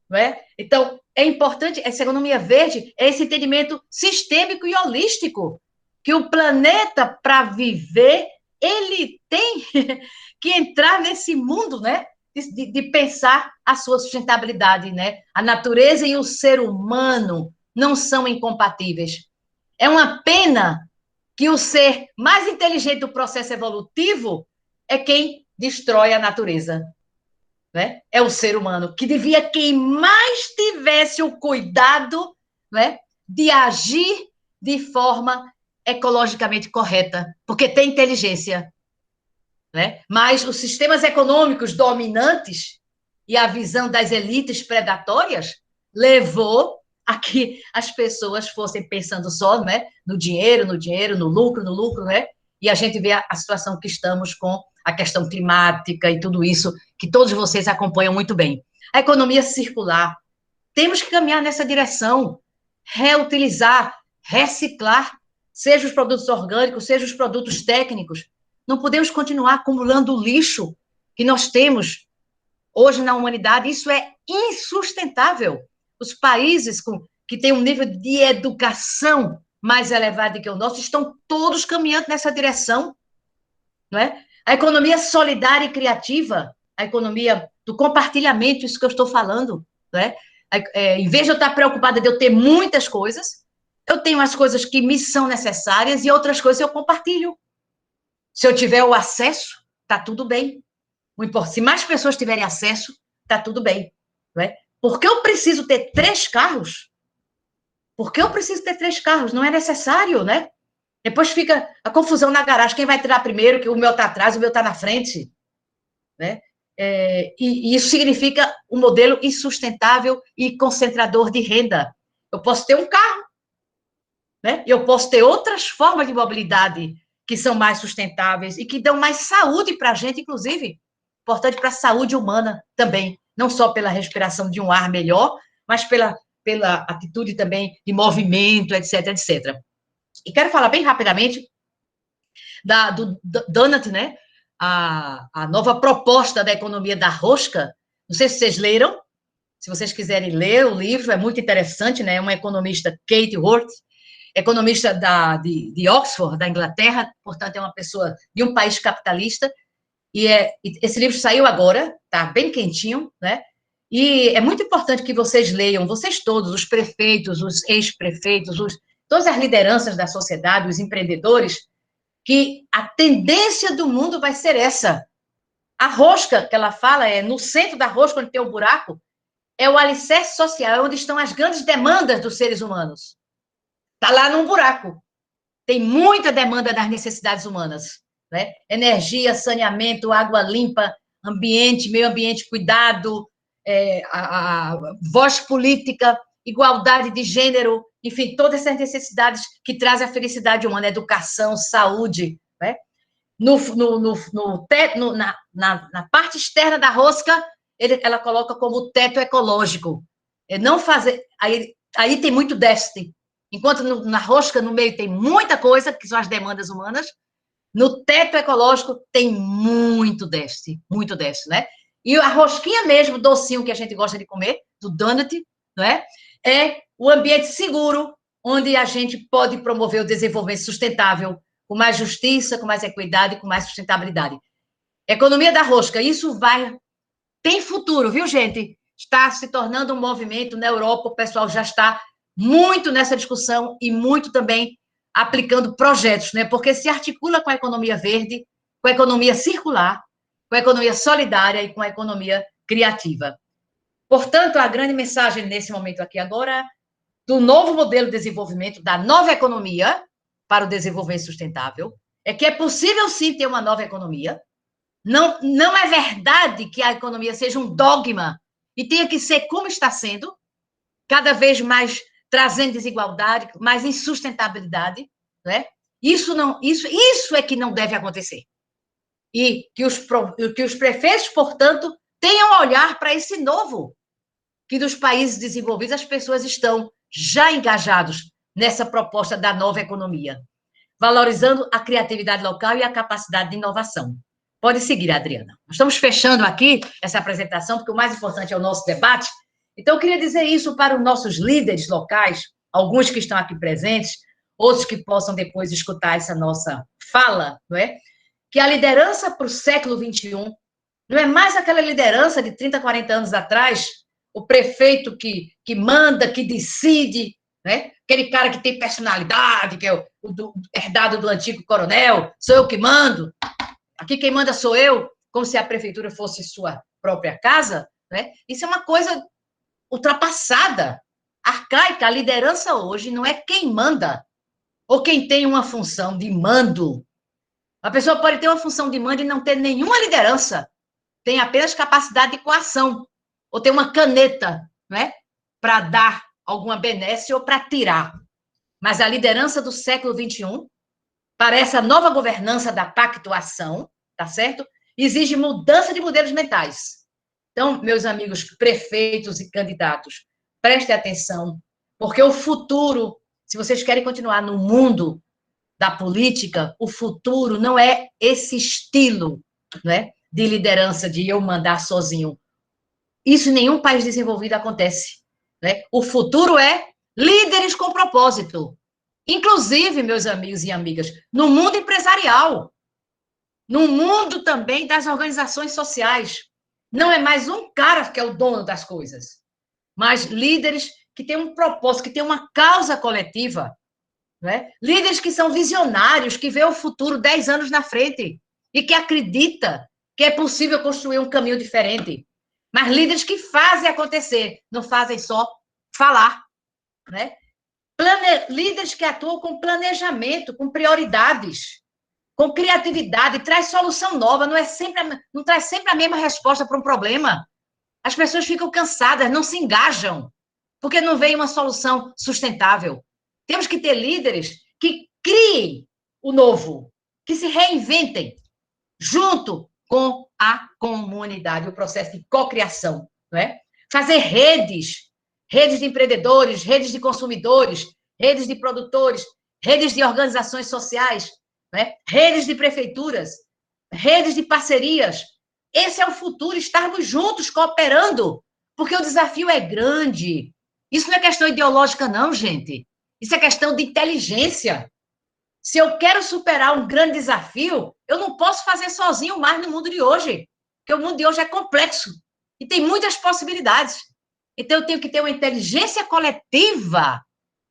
Não é? Então, é importante, essa economia verde é esse entendimento sistêmico e holístico, que o planeta, para viver, ele tem que entrar nesse mundo, né? De pensar a sua sustentabilidade, né? A natureza e o ser humano não são incompatíveis. É uma pena que o ser mais inteligente do processo evolutivo é quem destrói a natureza. Né? É o ser humano, que devia quem mais tivesse o cuidado, né, de agir de forma ecologicamente correta, porque tem inteligência. Né? Mas os sistemas econômicos dominantes e a visão das elites predatórias levou a que as pessoas fossem pensando só, né, no dinheiro, no lucro, né? E a gente vê a situação que estamos com a questão climática e tudo isso, que todos vocês acompanham muito bem. A economia circular, temos que caminhar nessa direção, reutilizar, reciclar, seja os produtos orgânicos, seja os produtos técnicos. Não podemos continuar acumulando o lixo que nós temos hoje na humanidade. Isso é insustentável. Os países que têm um nível de educação mais elevado que o nosso estão todos caminhando nessa direção. Não é? A economia solidária e criativa, a economia do compartilhamento, isso que eu estou falando. Não é? Em vez de eu estar preocupada de eu ter muitas coisas, eu tenho as coisas que me são necessárias e outras coisas eu compartilho. Se eu tiver o acesso, está tudo bem. Se mais pessoas tiverem acesso, está tudo bem. Não é? Por que eu preciso ter 3 carros? Por que eu preciso ter 3 carros? Não é necessário, né? Depois fica a confusão na garagem. Quem vai tirar primeiro, que o meu está atrás, o meu está na frente. Né? E isso significa um modelo insustentável e concentrador de renda. Eu posso ter um carro, né? Eu posso ter outras formas de mobilidade que são mais sustentáveis e que dão mais saúde para a gente, inclusive. Importante para a saúde humana também. Não só pela respiração de um ar melhor, mas pela atitude também de movimento, etc, etc. E quero falar bem rapidamente do Donut, né? A nova proposta da economia da rosca. Não sei se vocês leram. Se vocês quiserem ler o livro, é muito interessante, né? É uma economista, Kate Worth, economista de Oxford, da Inglaterra, portanto, é uma pessoa de um país capitalista, e esse livro saiu agora, está bem quentinho, né? E é muito importante que vocês leiam, vocês todos, os prefeitos, os ex-prefeitos, todas as lideranças da sociedade, os empreendedores, que a tendência do mundo vai ser essa. A rosca que ela fala no centro da rosca, onde tem o buraco, é o alicerce social, é onde estão as grandes demandas dos seres humanos. Está lá num buraco. Tem muita demanda das necessidades humanas. Né? Energia, saneamento, água limpa, ambiente, meio ambiente, cuidado, a voz política, igualdade de gênero, enfim, todas essas necessidades que trazem a felicidade humana, educação, saúde. Né? Na parte externa da rosca, ela coloca como teto ecológico. Não fazer. Aí tem muito déficit. Enquanto na rosca, no meio, tem muita coisa, que são as demandas humanas, no teto ecológico tem muito déficit, né? e a rosquinha mesmo, docinho que a gente gosta de comer, do donut, não é? É o ambiente seguro, onde a gente pode promover o desenvolvimento sustentável, com mais justiça, com mais equidade, com mais sustentabilidade. Economia da rosca, isso tem futuro, viu, gente? Está se tornando um movimento na Europa, o pessoal já está muito nessa discussão e muito também aplicando projetos, né? Porque se articula com a economia verde, com a economia circular, com a economia solidária e com a economia criativa. Portanto, a grande mensagem nesse momento aqui agora do novo modelo de desenvolvimento, da nova economia para o desenvolvimento sustentável, é que é possível sim ter uma nova economia. Não é verdade que a economia seja um dogma e tenha que ser como está sendo, cada vez mais trazendo desigualdade, mais insustentabilidade, né? Isso é que não deve acontecer. E que os prefeitos, portanto, tenham a olhar para esse novo, que dos países desenvolvidos as pessoas estão já engajados nessa proposta da nova economia, valorizando a criatividade local e a capacidade de inovação. Pode seguir, Adriana. Nós estamos fechando aqui essa apresentação, porque o mais importante é o nosso debate. Então, eu queria dizer isso para os nossos líderes locais, alguns que estão aqui presentes, outros que possam depois escutar essa nossa fala, não é? Que a liderança para o século XXI não é mais aquela liderança de 30, 40 anos atrás, o prefeito que manda, que decide, né? Aquele cara que tem personalidade, que é herdado do antigo coronel, sou eu que mando, aqui quem manda sou eu, como se a prefeitura fosse sua própria casa, né? Isso é uma coisa ultrapassada, arcaica. A liderança hoje não é quem manda ou quem tem uma função de mando. A pessoa pode ter uma função de mando e não ter nenhuma liderança, tem apenas capacidade de coação, ou tem uma caneta, né, para dar alguma benesse ou para tirar. Mas a liderança do século XXI, para essa nova governança da pactuação, tá certo? Exige mudança de modelos mentais. Então, meus amigos prefeitos e candidatos, prestem atenção, porque o futuro, se vocês querem continuar no mundo da política, o futuro não é esse estilo, né, de liderança, de eu mandar sozinho. Isso em nenhum país desenvolvido acontece, né? O futuro é líderes com propósito. Inclusive, meus amigos e amigas, no mundo empresarial, no mundo também das organizações sociais. Não é mais um cara que é o dono das coisas, mas líderes que têm um propósito, que têm uma causa coletiva, né? Líderes que são visionários, que veem o futuro 10 anos na frente e que acredita que é possível construir um caminho diferente. Mas líderes que fazem acontecer, não fazem só falar, né? Líderes que atuam com planejamento, com prioridades, com criatividade, traz solução nova, não traz sempre a mesma resposta para um problema. As pessoas ficam cansadas, não se engajam, porque não vem uma solução sustentável. Temos que ter líderes que criem o novo, que se reinventem, junto com a comunidade, o processo de cocriação, não é? Fazer redes de empreendedores, redes de consumidores, redes de produtores, redes de organizações sociais, não é? Redes de prefeituras, redes de parcerias. Esse é o futuro, estarmos juntos, cooperando, porque o desafio é grande. Isso não é questão ideológica, não, gente. Isso é questão de inteligência. Se eu quero superar um grande desafio, eu não posso fazer sozinho mais no mundo de hoje, porque o mundo de hoje é complexo e tem muitas possibilidades. Então, eu tenho que ter uma inteligência coletiva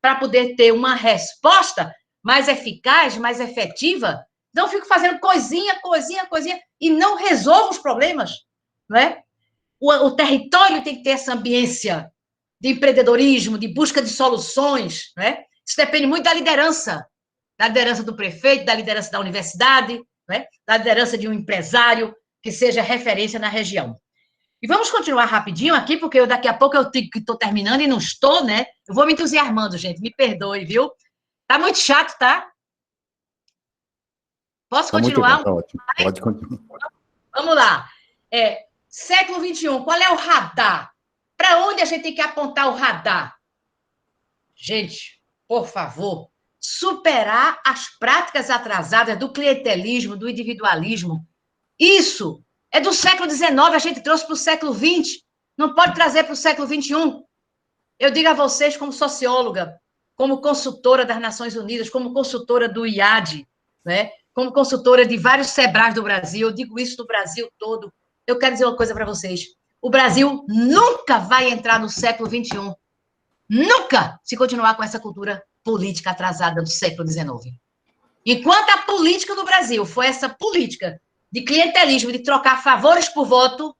para poder ter uma resposta mais eficaz, mais efetiva. Não fico fazendo coisinha e não resolvo os problemas, não é? O território tem que ter essa ambiência de empreendedorismo, de busca de soluções, né? Isso depende muito da liderança do prefeito, da liderança da universidade, né? Da liderança de um empresário que seja referência na região. E vamos continuar rapidinho aqui, porque daqui a pouco eu estou terminando e não estou, né? Eu vou me entusiasmando, gente, me perdoe, viu? Tá muito chato, tá? Posso continuar? Tá ótimo. Pode continuar. Vamos lá. Século XXI, qual é o radar? Para onde a gente tem que apontar o radar? Gente, por favor, superar as práticas atrasadas do clientelismo, do individualismo. Isso É do século XIX, a gente trouxe para o século XX. Não pode trazer para o século XXI. Eu digo a vocês, como socióloga, como consultora das Nações Unidas, como consultora do IAD, né? Como consultora de vários SEBRAs do Brasil, eu digo isso no Brasil todo. Eu quero dizer uma coisa para vocês. O Brasil nunca vai entrar no século XXI. Nunca, se continuar com essa cultura política atrasada do século XIX. Enquanto a política do Brasil foi essa política de clientelismo, de trocar favores por voto,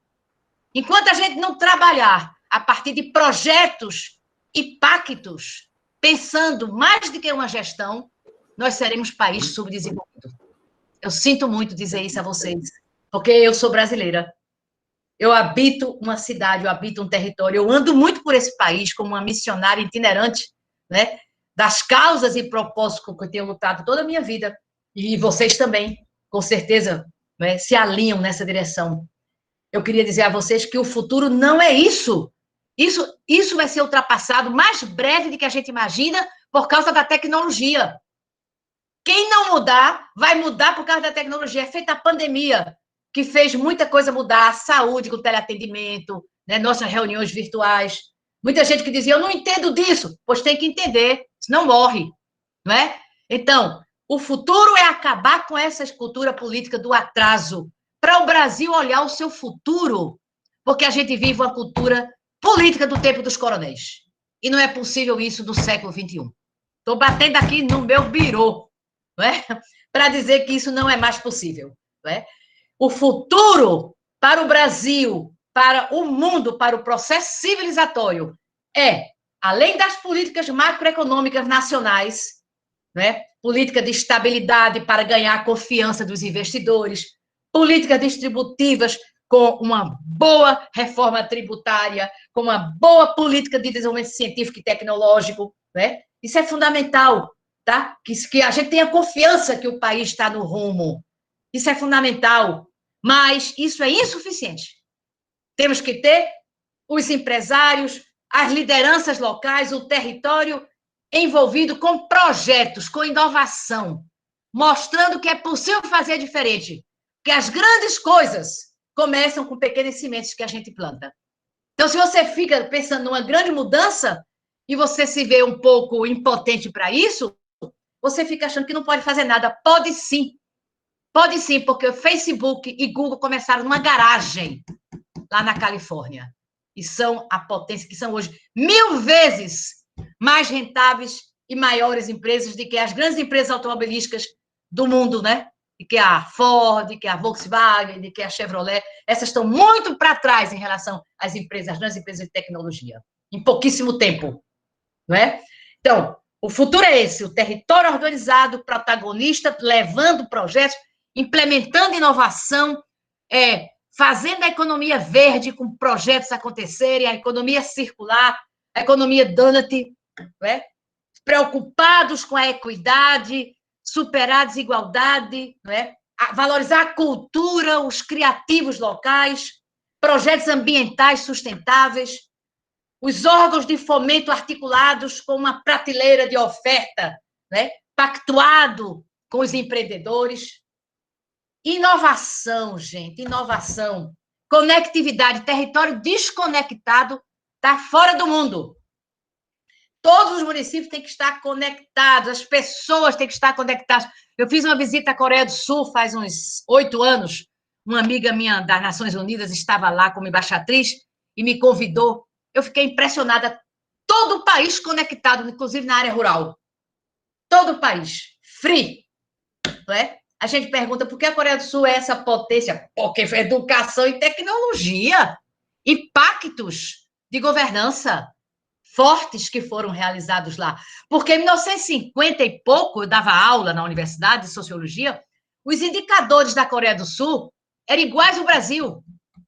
enquanto a gente não trabalhar a partir de projetos e pactos, pensando mais do que uma gestão, nós seremos país subdesenvolvido. Eu sinto muito dizer isso a vocês, porque eu sou brasileira. Eu habito uma cidade, eu habito um território, eu ando muito por esse país como uma missionária itinerante, né? Das causas e propósitos que eu tenho lutado toda a minha vida. E vocês também, com certeza, né, se alinham nessa direção. Eu queria dizer a vocês que o futuro não é isso. Isso vai ser ultrapassado mais breve do que a gente imagina por causa da tecnologia. Quem não mudar, vai mudar por causa da tecnologia. É feita a pandemia, que fez muita coisa mudar, a saúde com teleatendimento, né, nossas reuniões virtuais. Muita gente que dizia, eu não entendo disso. Pois tem que entender, senão morre. Não é? Então, o futuro é acabar com essa cultura política do atraso, para o Brasil olhar o seu futuro, porque a gente vive uma cultura política do tempo dos coronéis. E não é possível isso do século XXI. Estou batendo aqui no meu birô, não é? Para dizer que isso não é mais possível. Não é? O futuro para o Brasil, para o mundo, para o processo civilizatório, é, além das políticas macroeconômicas nacionais, né? Política de estabilidade para ganhar a confiança dos investidores, políticas distributivas com uma boa reforma tributária, com uma boa política de desenvolvimento científico e tecnológico, né? Isso é fundamental, tá? Que a gente tenha confiança que o país está no rumo. Isso é fundamental, mas isso é insuficiente. Temos que ter os empresários, as lideranças locais, o território envolvido com projetos, com inovação, mostrando que é possível fazer diferente, que as grandes coisas começam com pequenas sementes que a gente planta. Então, se você fica pensando numa grande mudança e você se vê um pouco impotente para isso, você fica achando que não pode fazer nada. Pode sim, porque o Facebook e Google começaram numa garagem lá na Califórnia. E são a potência que são hoje 1000 vezes mais rentáveis e maiores empresas do que as grandes empresas automobilísticas do mundo, né? De que a Ford, de que a Volkswagen, de que a Chevrolet. Essas estão muito para trás em relação às empresas, às grandes empresas de tecnologia, em pouquíssimo tempo, não é? Então, o futuro é esse, o território organizado, protagonista, levando projetos, implementando inovação, fazendo a economia verde com projetos acontecerem, a economia circular, a economia donut, né? Preocupados com a equidade, superar a desigualdade, né? Valorizar a cultura, os criativos locais, projetos ambientais sustentáveis, os órgãos de fomento articulados com uma prateleira de oferta, né? Pactuado com os empreendedores. Inovação, gente, inovação. Conectividade, território desconectado está fora do mundo. Todos os municípios têm que estar conectados, as pessoas têm que estar conectadas. Eu fiz uma visita à Coreia do Sul faz uns 8 anos. Uma amiga minha das Nações Unidas estava lá como embaixatriz e me convidou. Eu fiquei impressionada. Todo o país conectado, inclusive na área rural. Todo o país. Free. Não é? A gente pergunta por que a Coreia do Sul é essa potência? Porque foi educação e tecnologia. E pactos de governança fortes que foram realizados lá. Porque em 1950 e pouco, eu dava aula na Universidade de Sociologia, os indicadores da Coreia do Sul eram iguais ao Brasil.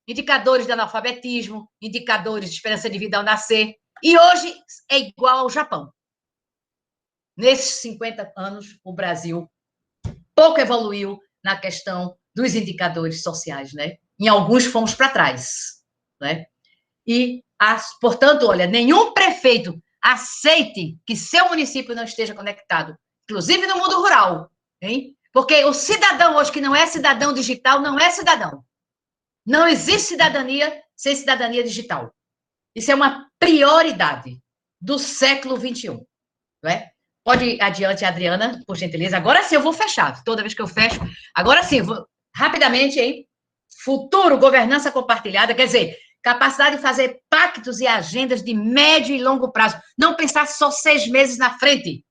Indicadores de analfabetismo, indicadores de esperança de vida ao nascer. E hoje é igual ao Japão. Nesses 50 anos, o Brasil pouco evoluiu na questão dos indicadores sociais, né? Em alguns fomos para trás, né? E, portanto, olha, nenhum prefeito aceite que seu município não esteja conectado, inclusive no mundo rural, hein? Porque o cidadão hoje que não é cidadão digital não é cidadão. Não existe cidadania sem cidadania digital. Isso é uma prioridade do século XXI, não é? Pode ir adiante, Adriana, por gentileza. Agora sim eu vou fechar. Toda vez que eu fecho. Agora sim, vou, rapidamente, hein? Futuro, governança compartilhada, quer dizer, capacidade de fazer pactos e agendas de médio e longo prazo. Não pensar só 6 meses na frente.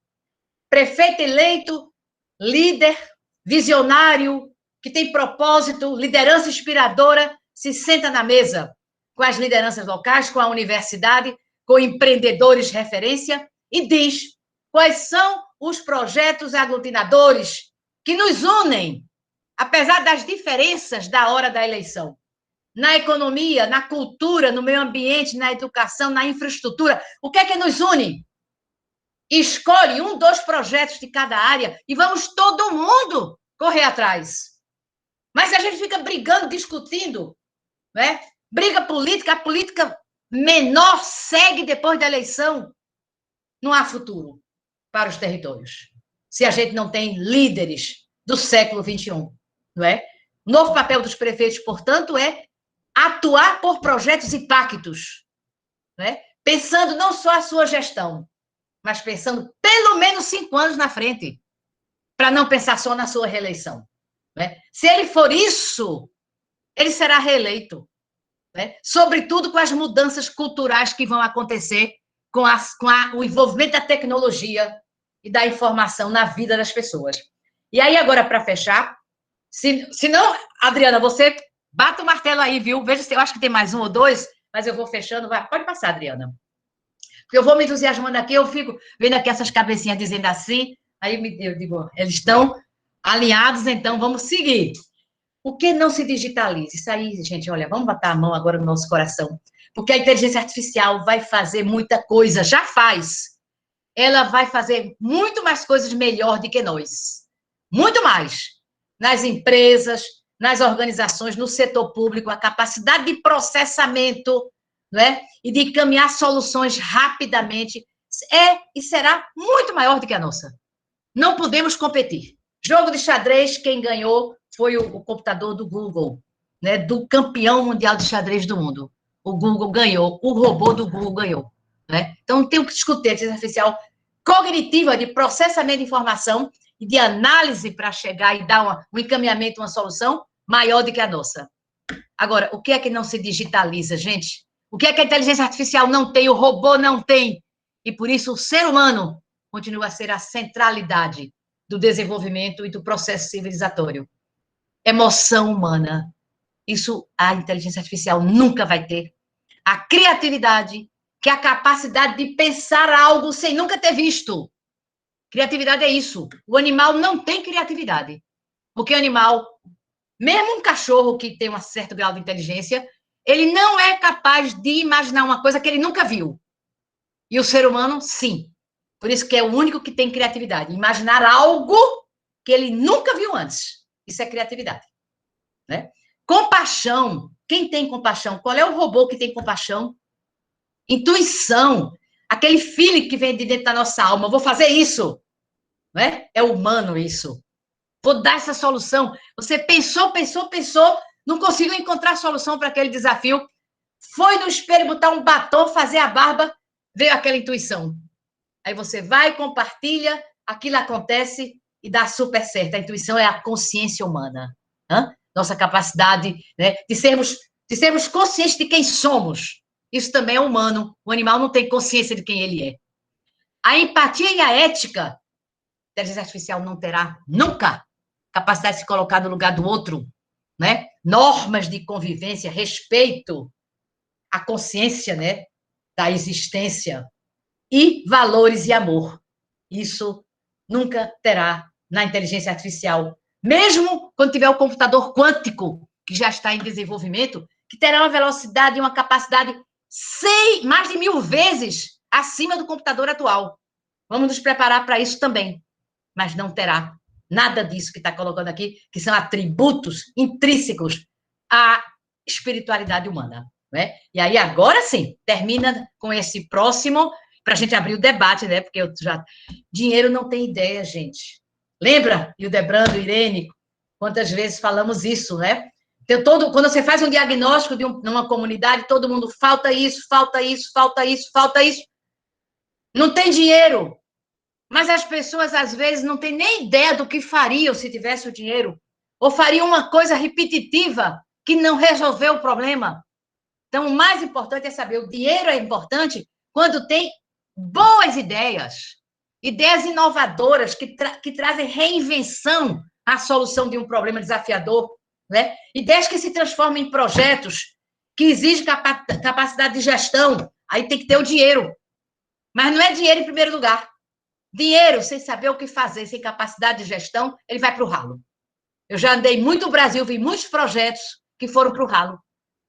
Prefeito eleito, líder, visionário, que tem propósito, liderança inspiradora, se senta na mesa com as lideranças locais, com a universidade, com empreendedores de referência e diz quais são os projetos aglutinadores que nos unem, apesar das diferenças da hora da eleição. Na economia, na cultura, no meio ambiente, na educação, na infraestrutura. O que é que nos une? Escolhe 1, 2 projetos de cada área e vamos todo mundo correr atrás. Mas se a gente fica brigando, discutindo, né? Briga política, a política menor segue depois da eleição. Não há futuro para os territórios. Se a gente não tem líderes do século XXI, não é? O novo papel dos prefeitos, portanto, é atuar por projetos e pactos, né? Pensando não só a sua gestão, mas pensando pelo menos 5 anos na frente, para não pensar só na sua reeleição. Né? Se ele for isso, ele será reeleito. Né? Sobretudo com as mudanças culturais que vão acontecer com o envolvimento da tecnologia e da informação na vida das pessoas. E aí, agora, para fechar, se não, Adriana, você bata o martelo aí, viu? Veja se eu acho que tem mais 1 ou 2, mas eu vou fechando. Vai, pode passar, Adriana. Porque eu vou me entusiasmando aqui, eu fico vendo aqui essas cabecinhas dizendo assim, aí eu digo, eles estão alinhados, então vamos seguir. O que não se digitaliza? Isso aí, gente, olha, vamos botar a mão agora no nosso coração, porque a inteligência artificial vai fazer muita coisa, já faz. Ela vai fazer muito mais coisas melhor do que nós. Muito mais. Nas empresas, nas organizações, no setor público, a capacidade de processamento, né? E de encaminhar soluções rapidamente é e será muito maior do que a nossa. Não podemos competir. Jogo de xadrez, quem ganhou foi o computador do Google, né? Do campeão mundial de xadrez do mundo. O Google ganhou, o robô do Google ganhou. Né? Então, tem que discutir a inteligência artificial cognitiva de processamento de informação e de análise para chegar e dar um encaminhamento, uma solução maior do que a nossa. Agora, o que é que não se digitaliza, gente? O que é que a inteligência artificial não tem, o robô não tem? E por isso o ser humano continua a ser a centralidade do desenvolvimento e do processo civilizatório. Emoção humana. Isso a inteligência artificial nunca vai ter. A criatividade, que é a capacidade de pensar algo sem nunca ter visto. Criatividade é isso. O animal não tem criatividade. Porque o animal, mesmo um cachorro que tem um certo grau de inteligência, ele não é capaz de imaginar uma coisa que ele nunca viu. E o ser humano, sim. Por isso que é o único que tem criatividade. Imaginar algo que ele nunca viu antes. Isso é criatividade. Né? Compaixão. Quem tem compaixão? Qual é o robô que tem compaixão? Intuição. Aquele feeling que vem de dentro da nossa alma. Vou fazer isso. Né? É humano isso. Vou dar essa solução. Você pensou, não conseguiu encontrar solução para aquele desafio. Foi no espelho botar um batom, fazer a barba, veio aquela intuição. Aí você vai, compartilha, aquilo acontece e dá super certo. A intuição é a consciência humana. Né? Nossa capacidade, né, de sermos conscientes de quem somos. Isso também é humano. O animal não tem consciência de quem ele é. A empatia e a ética, a inteligência artificial não terá nunca capacidade de se colocar no lugar do outro. Né? Normas de convivência, respeito, a consciência, né, da existência e valores e amor. Isso nunca terá na inteligência artificial. Mesmo quando tiver o computador quântico, que já está em desenvolvimento, que terá uma velocidade e uma capacidade mais de 1000 vezes acima do computador atual. Vamos nos preparar para isso também. Mas não terá nada disso que está colocando aqui, que são atributos intrínsecos à espiritualidade humana. Né? E aí, agora sim, termina com esse próximo, para a gente abrir o debate, né? Porque dinheiro não tem ideia, gente. Lembra, Hildebrando, Irene, quantas vezes falamos isso, né? Quando você faz um diagnóstico de uma comunidade, todo mundo falta isso, falta isso, falta isso, falta isso. Não tem dinheiro. Mas as pessoas, às vezes, não têm nem ideia do que fariam se tivesse o dinheiro. Ou fariam uma coisa repetitiva que não resolveu o problema. Então, o mais importante é saber, o dinheiro é importante quando tem boas ideias. Ideias inovadoras que trazem reinvenção à solução de um problema desafiador. Né? Ideias que se transformam em projetos que exigem capacidade de gestão. Aí tem que ter o dinheiro. Mas não é dinheiro em primeiro lugar. Dinheiro, sem saber o que fazer, sem capacidade de gestão, ele vai para o ralo. Eu já andei muito no Brasil, vi muitos projetos que foram para o ralo.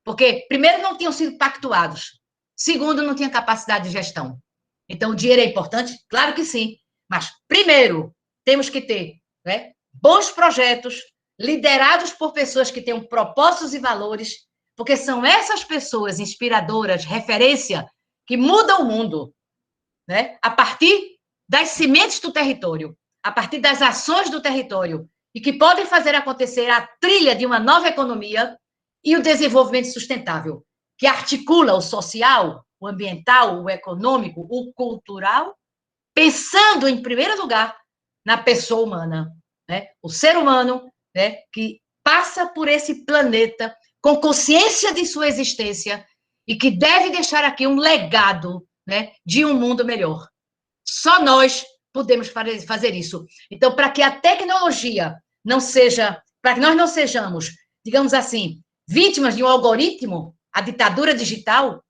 Porque, primeiro, não tinham sido pactuados. Segundo, não tinha capacidade de gestão. Então, o dinheiro é importante? Claro que sim. Mas, primeiro, temos que ter, né, bons projetos, liderados por pessoas que tenham propósitos e valores, porque são essas pessoas inspiradoras, referência, que mudam o mundo, né? A partir das sementes do território, a partir das ações do território, e que podem fazer acontecer a trilha de uma nova economia e o desenvolvimento sustentável, que articula o social, o ambiental, o econômico, o cultural, pensando, em primeiro lugar, na pessoa humana, né? O ser humano, né, que passa por esse planeta com consciência de sua existência e que deve deixar aqui um legado, né, de um mundo melhor. Só nós podemos fazer isso. Então, para que a tecnologia não seja, para que nós não sejamos, digamos assim, vítimas de um algoritmo, a ditadura digital,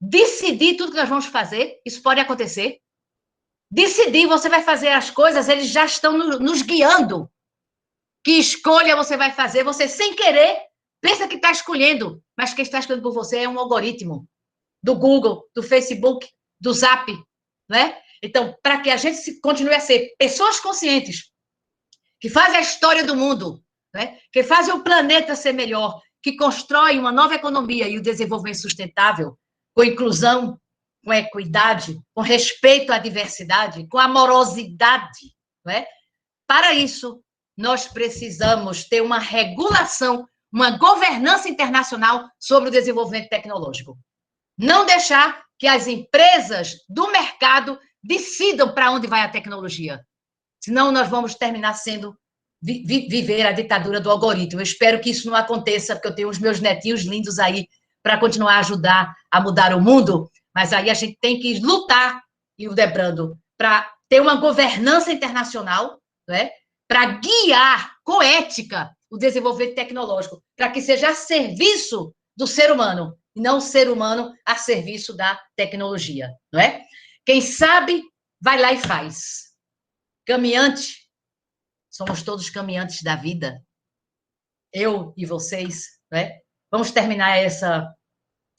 decidir tudo que nós vamos fazer, isso pode acontecer. Decidir, você vai fazer as coisas, eles já estão nos guiando. Que escolha você vai fazer, você sem querer, pensa que está escolhendo, mas quem está escolhendo por você é um algoritmo do Google, do Facebook, do Zap, né? Então, para que a gente continue a ser pessoas conscientes, que fazem a história do mundo, né? Que fazem o planeta ser melhor, que constroem uma nova economia e o desenvolvimento sustentável, com inclusão, com equidade, com respeito à diversidade, com amorosidade, né? Para isso, nós precisamos ter uma regulação, uma governança internacional sobre o desenvolvimento tecnológico. Não deixar que as empresas do mercado decidam para onde vai a tecnologia. Senão, nós vamos terminar sendo viver a ditadura do algoritmo. Eu espero que isso não aconteça, porque eu tenho os meus netinhos lindos aí para continuar a ajudar a mudar o mundo, mas aí a gente tem que lutar, Hildebrando, para ter uma governança internacional, né, para guiar com ética o desenvolvimento tecnológico, para que seja a serviço do ser humano, e não o ser humano a serviço da tecnologia, não é? Quem sabe, vai lá e faz. Caminhante, somos todos caminhantes da vida, eu e vocês, né? Vamos terminar essa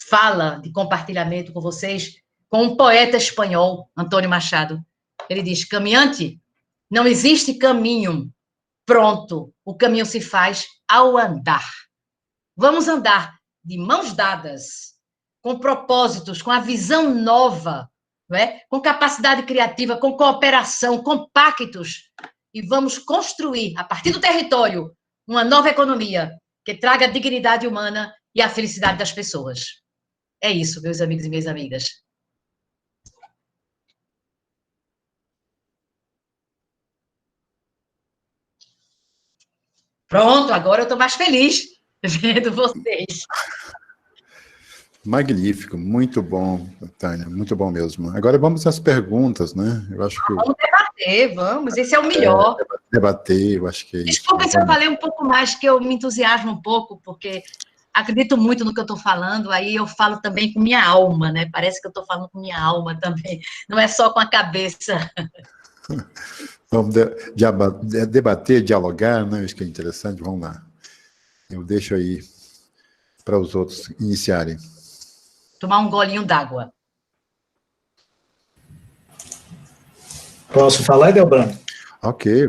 fala de compartilhamento com vocês com um poeta espanhol, Antônio Machado. Ele diz: caminhante, não existe caminho pronto, o caminho se faz ao andar. Vamos andar de mãos dadas, com propósitos, com a visão nova, não é? Com capacidade criativa, com cooperação, com pactos, e vamos construir, a partir do território, uma nova economia que traga a dignidade humana e a felicidade das pessoas. É isso, meus amigos e minhas amigas. Pronto, agora eu estou mais feliz vendo vocês. Magnífico, muito bom, Tânia, muito bom mesmo. Agora vamos às perguntas, né? Eu acho que vamos debater, vamos, esse é o melhor. Debater, eu acho que é isso. Desculpa se eu falei um pouco mais, que eu me entusiasmo um pouco, porque acredito muito no que eu estou falando, aí eu falo também com minha alma, né? Parece que eu estou falando com minha alma também, não é só com a cabeça. Vamos debater, dialogar, né? Isso que é interessante, vamos lá. Eu deixo aí para os outros iniciarem. Tomar um golinho d'água. Posso falar, Hildebrando? Ok,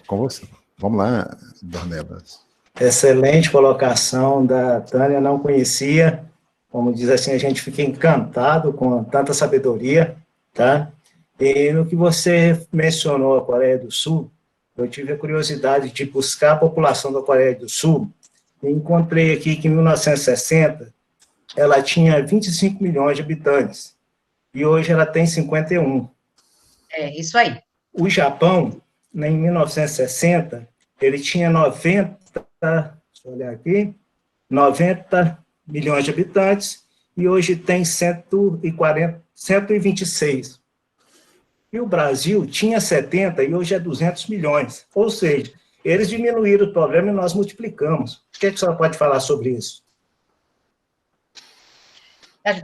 com você. Vamos lá, Dornelas. Excelente colocação da Tânia, não conhecia. Como diz assim, a gente fica encantado com tanta sabedoria, tá? E no que você mencionou a Coreia do Sul, eu tive a curiosidade de buscar a população da Coreia do Sul Eu encontrei aqui que em 1960 ela tinha 25 milhões de habitantes, e hoje ela tem 51. É, isso aí. O Japão, né, em 1960, ele tinha 90, deixa eu olhar aqui, 90 milhões de habitantes, e hoje tem 126. E o Brasil tinha 70 e hoje é 200 milhões. Ou seja, eles diminuíram o problema e nós multiplicamos. O que a senhora pode falar sobre isso?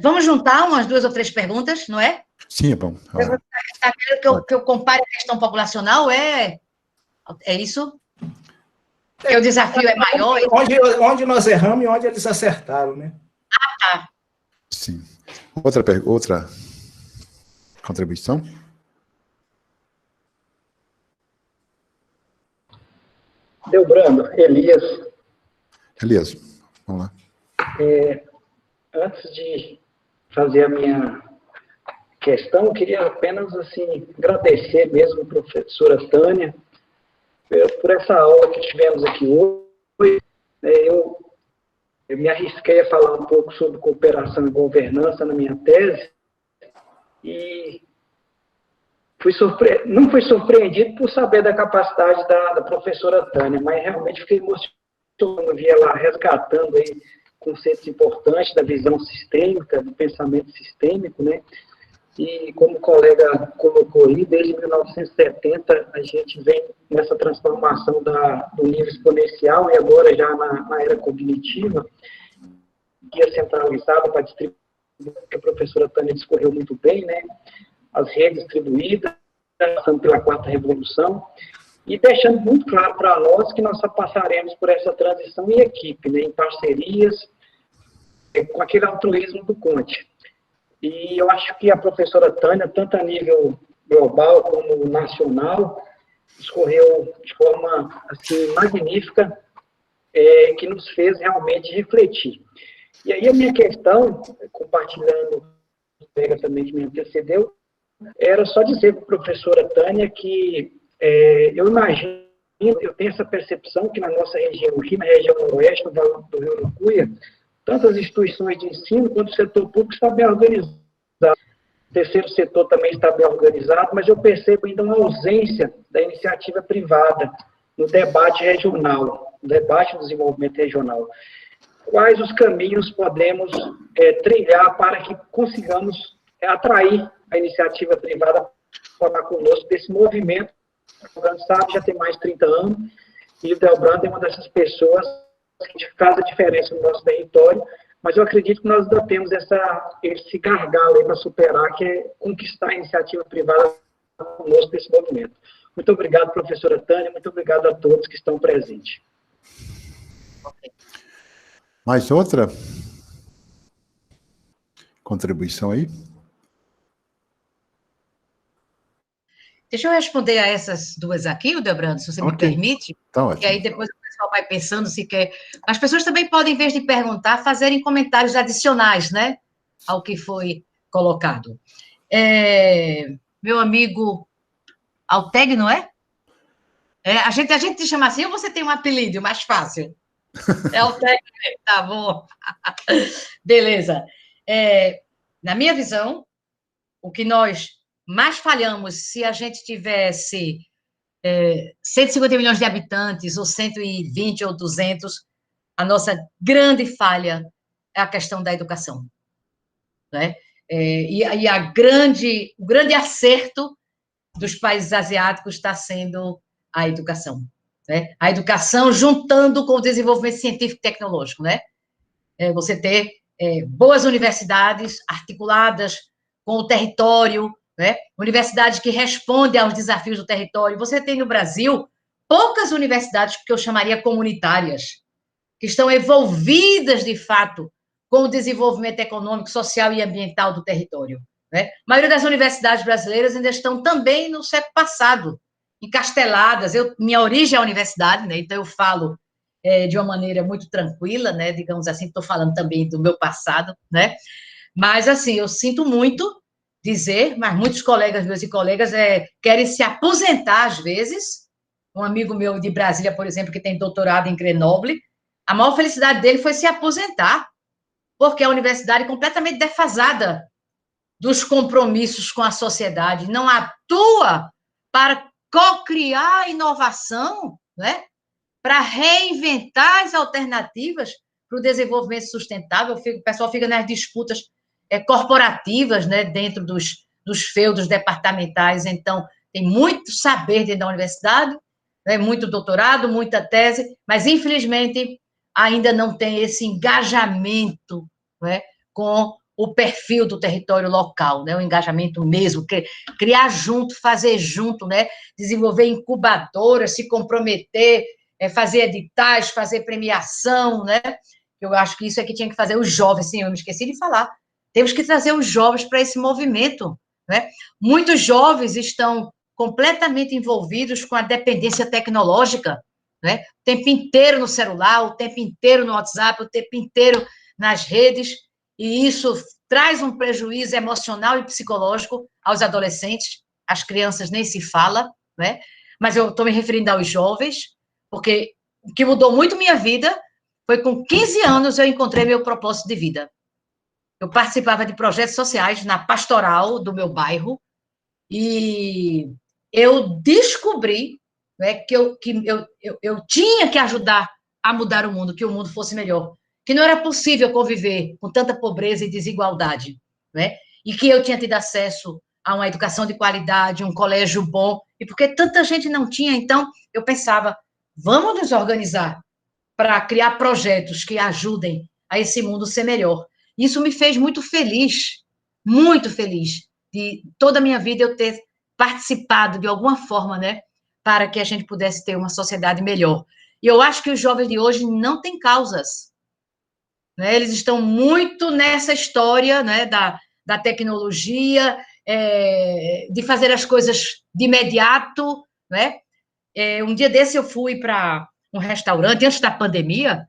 Vamos juntar umas 2 ou 3 perguntas, não é? Sim, é bom. Está querendo que eu compare a questão populacional? É isso? Porque o desafio é maior. Onde nós erramos e onde eles acertaram, né? Ah, tá. Sim. Outra contribuição? Delbrando, Elias. Elias, vamos lá. Antes de fazer a minha questão, eu queria apenas assim, agradecer mesmo a professora Tânia por essa aula que tivemos aqui hoje. Eu me arrisquei a falar um pouco sobre cooperação e governança na minha tese e não fui surpreendido por saber da capacidade da professora Tânia, mas realmente fiquei emocionado, vi ela resgatando aí conceitos importantes da visão sistêmica, do pensamento sistêmico, né? E como o colega colocou aí, desde 1970 a gente vem nessa transformação do nível exponencial e agora já na era cognitiva, que é centralizada para distribuir, que a professora Tânia discorreu muito bem, né? As redes distribuídas, passando pela 4ª revolução, e deixando muito claro para nós que nós só passaremos por essa transição em equipe, né? Em parcerias, com aquele altruísmo do Conte. E eu acho que a professora Tânia, tanto a nível global como nacional, discorreu de forma assim, magnífica, que nos fez realmente refletir. E aí a minha questão, compartilhando com o colega também que me antecedeu, era só dizer para a professora Tânia que eu imagino, eu tenho essa percepção que na nossa região, aqui na região noroeste, do Rio Urucuia, tanto as instituições de ensino quanto o setor público está bem organizado. O terceiro setor também está bem organizado, mas eu percebo ainda uma ausência da iniciativa privada no debate regional, no debate do desenvolvimento regional. Quais os caminhos podemos trilhar para que consigamos atrair a iniciativa privada para falar conosco desse movimento? O Delbrando sabe, já tem mais de 30 anos, e o Delbrando é uma dessas pessoas que faz a diferença no nosso território, mas eu acredito que nós ainda temos esse gargalo para superar, que é conquistar a iniciativa privada conosco desse movimento. Muito obrigado, professora Tânia, muito obrigado a todos que estão presentes. Mais outra contribuição aí? Deixa eu responder a essas 2 aqui, o Delbrando, se você me permite. Tá ótimo. E aí depois o pessoal vai pensando se quer. As pessoas também podem, em vez de perguntar, fazerem comentários adicionais, né, ao que foi colocado. Meu amigo Alteg, não é? A gente te chama assim, ou você tem um apelido mais fácil? É Alteg, tá bom. Beleza. Na minha visão, o que nós mais falhamos se a gente tivesse 150 milhões de habitantes, ou 120 ou 200, a nossa grande falha é a questão da educação, né? E o grande acerto dos países asiáticos está sendo a educação, né? A educação juntando com o desenvolvimento científico e tecnológico, né? Você ter boas universidades articuladas com o território, né? Universidades que respondem aos desafios do território. Você tem no Brasil poucas universidades que eu chamaria comunitárias, que estão envolvidas, de fato, com o desenvolvimento econômico, social e ambiental do território, né? A maioria das universidades brasileiras ainda estão também no século passado, encasteladas. Minha origem é a universidade, né? Então eu falo de uma maneira muito tranquila, né? Digamos assim, estou falando também do meu passado, né? Mas, assim, eu sinto muito dizer, mas muitos colegas meus e colegas querem se aposentar às vezes. Um amigo meu de Brasília, por exemplo, que tem doutorado em Grenoble, a maior felicidade dele foi se aposentar, porque a universidade é completamente defasada dos compromissos com a sociedade, não atua para co-criar inovação, né? Para reinventar as alternativas para o desenvolvimento sustentável. O pessoal fica nas disputas corporativas, né, dentro dos feudos departamentais. Então, tem muito saber dentro da universidade, né, muito doutorado, muita tese, mas, infelizmente, ainda não tem esse engajamento, né, com o perfil do território local, né, o engajamento mesmo, criar junto, fazer junto, né, desenvolver incubadoras, se comprometer, fazer editais, fazer premiação, né? Eu acho que isso é que tinha que fazer os jovens, sim, eu me esqueci de falar. Temos que trazer os jovens para esse movimento, né? Muitos jovens estão completamente envolvidos com a dependência tecnológica, né? O tempo inteiro no celular, o tempo inteiro no WhatsApp, o tempo inteiro nas redes, e isso traz um prejuízo emocional e psicológico aos adolescentes, as crianças nem se fala, né? Mas eu estou me referindo aos jovens, porque o que mudou muito minha vida foi com 15 anos eu encontrei meu propósito de vida. Eu participava de projetos sociais na pastoral do meu bairro e eu descobri, né, que eu tinha que ajudar a mudar o mundo, que o mundo fosse melhor, que não era possível conviver com tanta pobreza e desigualdade, né? E que eu tinha tido acesso a uma educação de qualidade, um colégio bom, e porque tanta gente não tinha, então eu pensava, vamos nos organizar para criar projetos que ajudem a esse mundo ser melhor. Isso me fez muito feliz, de toda a minha vida eu ter participado de alguma forma, né, para que a gente pudesse ter uma sociedade melhor. E eu acho que os jovens de hoje não têm causas, né? Eles estão muito nessa história, né, da tecnologia, de fazer as coisas de imediato, né? Um dia desse eu fui para um restaurante, antes da pandemia,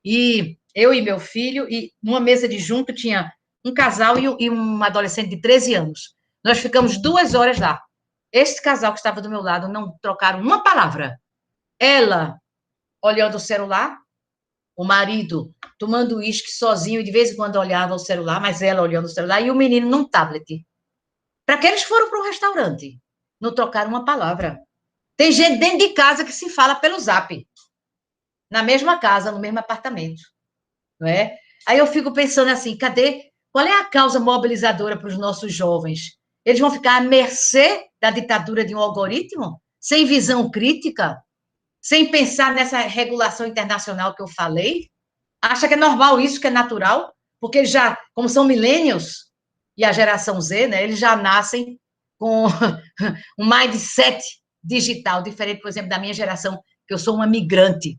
e eu e meu filho, e numa mesa de junto tinha um casal e um adolescente de 13 anos. Nós ficamos 2 horas lá. Este casal que estava do meu lado não trocaram uma palavra. Ela olhando o celular, o marido tomando uísque sozinho e de vez em quando olhava o celular, mas ela olhando o celular, e o menino num tablet. Para que eles foram para o restaurante? Não trocaram uma palavra. Tem gente dentro de casa que se fala pelo Zap, na mesma casa, no mesmo apartamento, não é? Aí eu fico pensando assim, qual é a causa mobilizadora para os nossos jovens? Eles vão ficar à mercê da ditadura de um algoritmo? Sem visão crítica? Sem pensar nessa regulação internacional que eu falei? Acha que é normal isso, que é natural? Porque já, como são millennials e a geração Z, né, eles já nascem com um mindset digital, diferente, por exemplo, da minha geração, que eu sou uma migrante,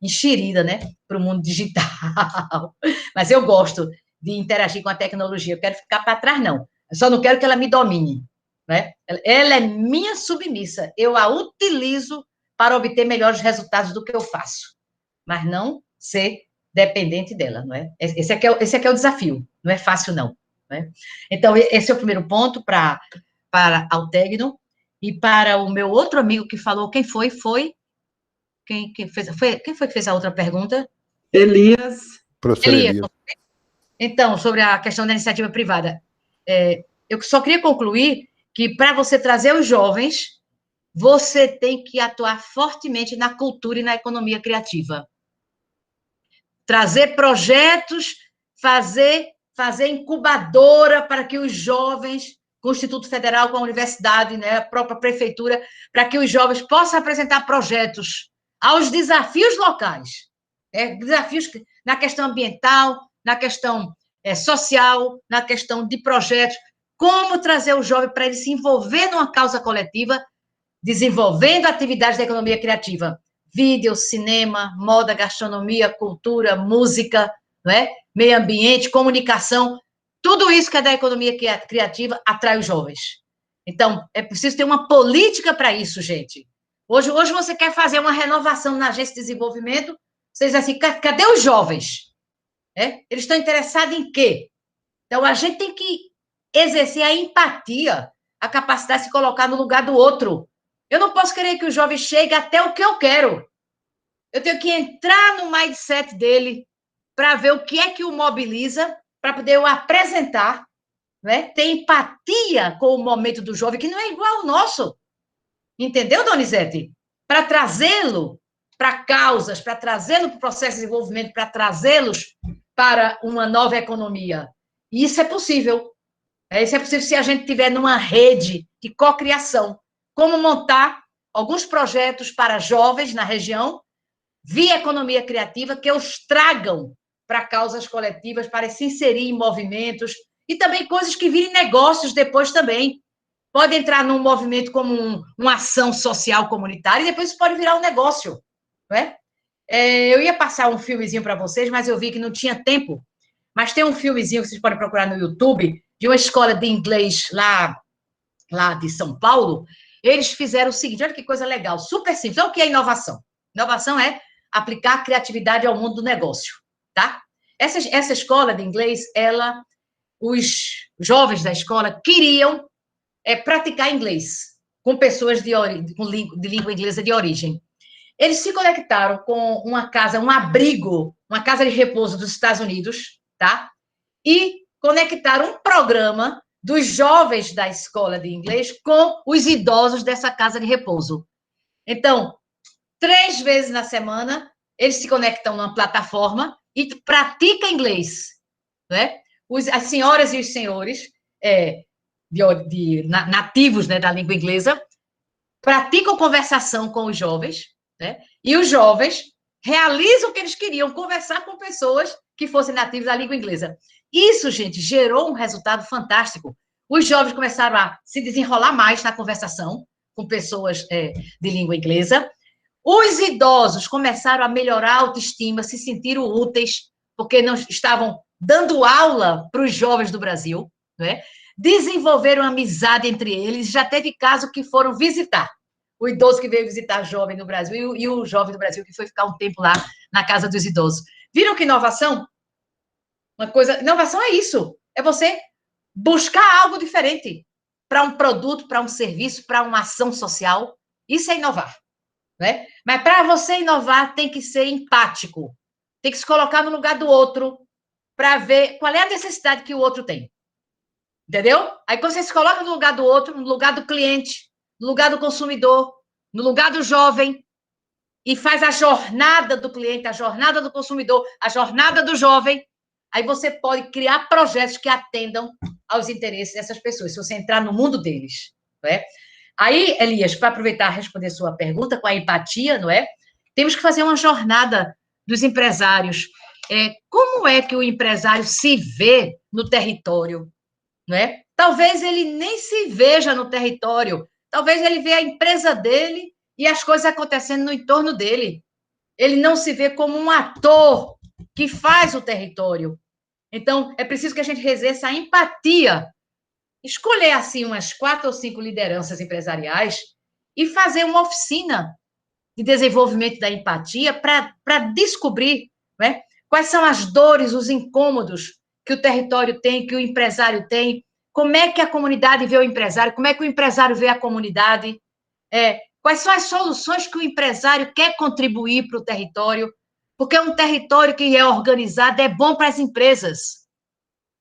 enxerida, né, para o mundo digital. Mas eu gosto de interagir com a tecnologia, eu quero ficar para trás, não. Eu só não quero que ela me domine, né? Ela é minha submissa, eu a utilizo para obter melhores resultados do que eu faço, mas não ser dependente dela, não é? Esse aqui é o desafio, não é fácil, não. Né? Então, esse é o primeiro ponto para Altegno. E para o meu outro amigo que falou, quem foi? Quem foi que fez a outra pergunta? Elias. Professor Elias. Então, sobre a questão da iniciativa privada, eu só queria concluir que para você trazer os jovens, você tem que atuar fortemente na cultura e na economia criativa. Trazer projetos, fazer incubadora para que os jovens, com o Instituto Federal, com a universidade, né, a própria prefeitura, para que os jovens possam apresentar projetos aos desafios locais, desafios na questão ambiental, na questão social, na questão de projetos, como trazer o jovem para ele se envolver numa causa coletiva, desenvolvendo atividades da economia criativa, vídeo, cinema, moda, gastronomia, cultura, música, não é? Meio ambiente, comunicação, tudo isso que é da economia criativa atrai os jovens. Então, é preciso ter uma política para isso, gente. Hoje você quer fazer uma renovação na agência de desenvolvimento, vocês assim, cadê os jovens? Eles estão interessados em quê? Então, a gente tem que exercer a empatia, a capacidade de se colocar no lugar do outro. Eu não posso querer que o jovem chegue até o que eu quero. Eu tenho que entrar no mindset dele para ver o que é que o mobiliza, para poder eu apresentar, né? Ter empatia com o momento do jovem, que não é igual ao nosso. Entendeu, Donizete? Para trazê-lo para causas, para trazê-lo para o processo de desenvolvimento, para trazê-los para uma nova economia. E isso é possível. Isso é possível se a gente tiver numa rede de cocriação. Como montar alguns projetos para jovens na região, via economia criativa, que os tragam para causas coletivas, para se inserir em movimentos, e também coisas que virem negócios depois também. Pode entrar num movimento como uma ação social comunitária, e depois isso pode virar um negócio. Não é? Eu ia passar um filmezinho para vocês, mas eu vi que não tinha tempo. Mas tem um filmezinho que vocês podem procurar no YouTube, de uma escola de inglês lá de São Paulo. Eles fizeram o seguinte, olha que coisa legal, super simples. Olha o que é inovação. Inovação é aplicar a criatividade ao mundo do negócio, tá? Essa escola de inglês, os jovens da escola queriam praticar inglês com pessoas de língua inglesa de origem. Eles se conectaram com uma casa, um abrigo, uma casa de repouso dos Estados Unidos, tá? E conectaram um programa dos jovens da escola de inglês com os idosos dessa casa de repouso. Então, 3 vezes na semana, eles se conectam numa plataforma e praticam inglês, né? As senhoras e os senhores nativos, né, da língua inglesa praticam conversação com os jovens, né? E os jovens realizam o que eles queriam, conversar com pessoas que fossem nativos da língua inglesa. Isso, gente, gerou um resultado fantástico. Os jovens começaram a se desenrolar mais na conversação com pessoas de língua inglesa. Os idosos começaram a melhorar a autoestima, se sentiram úteis, porque não estavam dando aula para os jovens do Brasil, né? Desenvolveram amizade entre eles. Já teve caso que foram visitar. O idoso que veio visitar jovem no Brasil e o jovem do Brasil que foi ficar um tempo lá na casa dos idosos. Viram que inovação? Inovação é isso. É você buscar algo diferente para um produto, para um serviço, para uma ação social. Isso é inovar, né? Mas para você inovar tem que ser empático. Tem que se colocar no lugar do outro para ver qual é a necessidade que o outro tem. Entendeu? Aí quando você se coloca no lugar do outro, no lugar do cliente, no lugar do consumidor, no lugar do jovem, e faz a jornada do cliente, a jornada do consumidor, a jornada do jovem, aí você pode criar projetos que atendam aos interesses dessas pessoas, se você entrar no mundo deles, não é? Aí, Elias, para aproveitar e responder sua pergunta com a empatia, não é? Temos que fazer uma jornada dos empresários. Como é que o empresário se vê no território? Não é? Talvez ele nem se veja no território, talvez ele veja a empresa dele e as coisas acontecendo no entorno dele. Ele não se vê como um ator que faz o território. Então, é preciso que a gente exerça a empatia, escolher, assim, umas 4 ou 5 lideranças empresariais e fazer uma oficina de desenvolvimento da empatia para descobrir, né, quais são as dores, os incômodos que o território tem, que o empresário tem, como é que a comunidade vê o empresário, como é que o empresário vê a comunidade, quais são as soluções que o empresário quer contribuir para o território, porque um território que é organizado é bom para as empresas,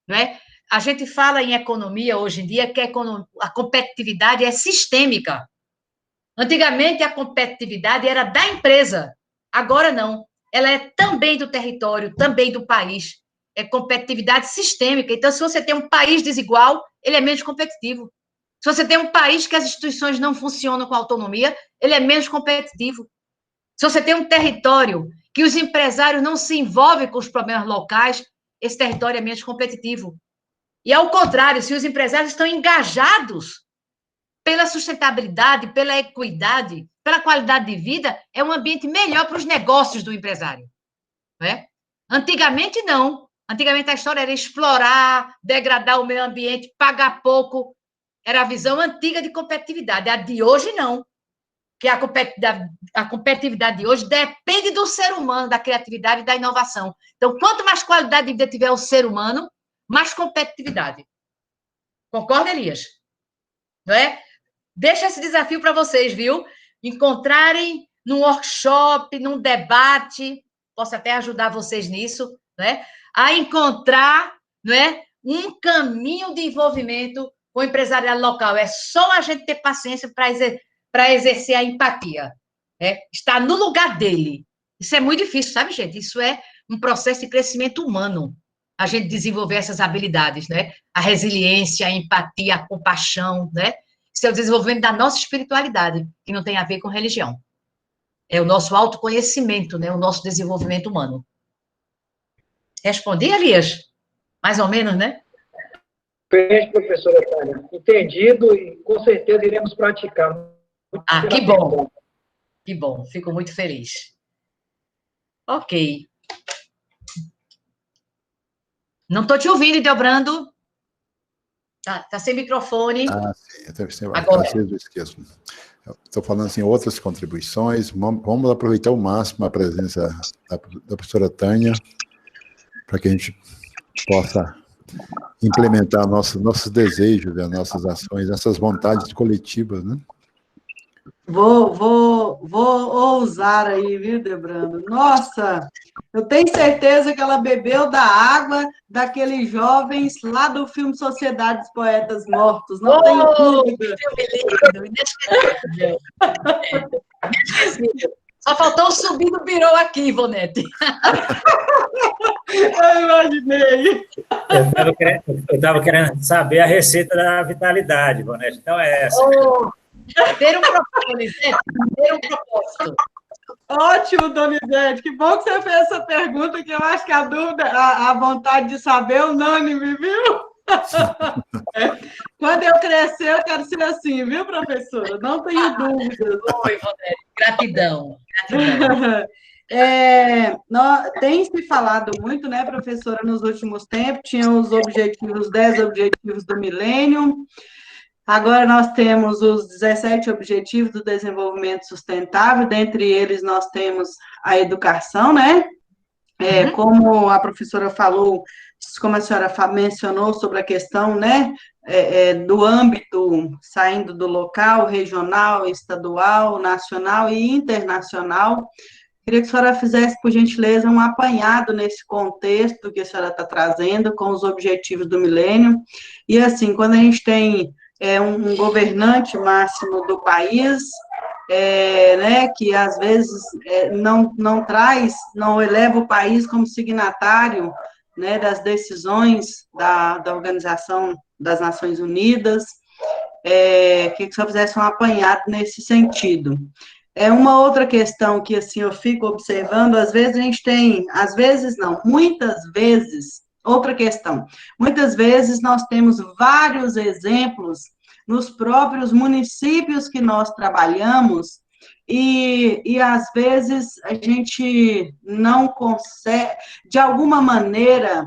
não é? A gente fala em economia hoje em dia que a competitividade é sistêmica. Antigamente, a competitividade era da empresa, agora não. Ela é também do território, também do país. É competitividade sistêmica. Então, se você tem um país desigual, ele é menos competitivo. Se você tem um país que as instituições não funcionam com autonomia, ele é menos competitivo. Se você tem um território que os empresários não se envolvem com os problemas locais, esse território é menos competitivo. E, ao contrário, se os empresários estão engajados pela sustentabilidade, pela equidade, pela qualidade de vida, é um ambiente melhor para os negócios do empresário. Não é? Antigamente, não. Antigamente, a história era explorar, degradar o meio ambiente, pagar pouco. Era a visão antiga de competitividade. A de hoje, não. Que a competitividade de hoje depende do ser humano, da criatividade e da inovação. Então, quanto mais qualidade de vida tiver o ser humano, mais competitividade. Concorda, Elias? Não é? Deixa esse desafio para vocês, viu? Encontrarem num workshop, num debate, posso até ajudar vocês nisso, né? A encontrar, né, um caminho de envolvimento com o empresariado local. É só a gente ter paciência para exercer a empatia, né? Estar no lugar dele. Isso é muito difícil, sabe, gente? Isso é um processo de crescimento humano, a gente desenvolver essas habilidades, né? A resiliência, a empatia, a compaixão, né? Isso é o desenvolvimento da nossa espiritualidade, que não tem a ver com religião. É o nosso autoconhecimento, né? O nosso desenvolvimento humano. Respondi, Elias? Mais ou menos, né? Bem, professora Tânia. Entendido e com certeza iremos praticar. Ah, que bom. Que bom, fico muito feliz. Ok. Não estou te ouvindo, Ideobrando. Tá sem microfone. Ah, sim. Agora. Às vezes eu esqueço. Estou falando assim, outras contribuições. Vamos aproveitar ao máximo a presença da professora Tânia, para que a gente possa implementar nossos desejos, as nossas ações, essas vontades coletivas, né? Vou ousar aí, viu, Debrando? Nossa, eu tenho certeza que ela bebeu da água daqueles jovens lá do filme Sociedade dos Poetas Mortos, não tenho dúvida. Filme lindo, inesquecível. Só faltou subir no birô aqui, Ivonete. Eu imaginei. Eu estava querendo saber a receita da vitalidade, Ivonete. Então é essa. Ter um propósito, ter um propósito. Ótimo, Donizete. Que bom que você fez essa pergunta, que eu acho que a dúvida, a vontade de saber é unânime, viu? Quando eu crescer, eu quero ser assim, viu, professora? Não tenho dúvidas. Oi, Ivonete. Gratidão. Tem se falado muito, né, professora, nos últimos tempos, tinha os 10 objetivos do milênio, agora nós temos os 17 objetivos do desenvolvimento sustentável, dentre eles nós temos a educação, né? Como a professora falou, como a senhora mencionou sobre a questão, né, do âmbito, saindo do local, regional, estadual, nacional e internacional. Queria que a senhora fizesse, por gentileza, um apanhado nesse contexto que a senhora está trazendo, com os objetivos do milênio. E, assim, quando a gente tem um governante máximo do país, né, que às vezes não eleva o país como signatário, né, das decisões da Organização das Nações Unidas, que a senhora fizesse um apanhado nesse sentido. Uma outra questão que, assim, eu fico observando, muitas vezes, outra questão, muitas vezes nós temos vários exemplos nos próprios municípios que nós trabalhamos, e às vezes a gente não consegue, de alguma maneira,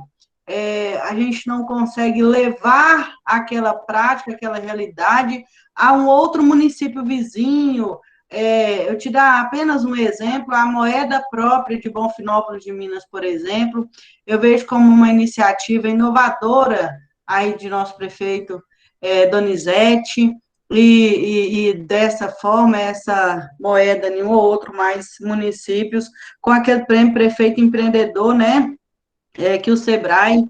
a gente não consegue levar aquela prática, aquela realidade a um outro município vizinho. Eu te dar apenas um exemplo, a moeda própria de Bonfinópolis de Minas, por exemplo, eu vejo como uma iniciativa inovadora aí de nosso prefeito Donizete, e dessa forma, essa moeda em um ou outro mais municípios, com aquele prêmio prefeito empreendedor, né, que o Sebrae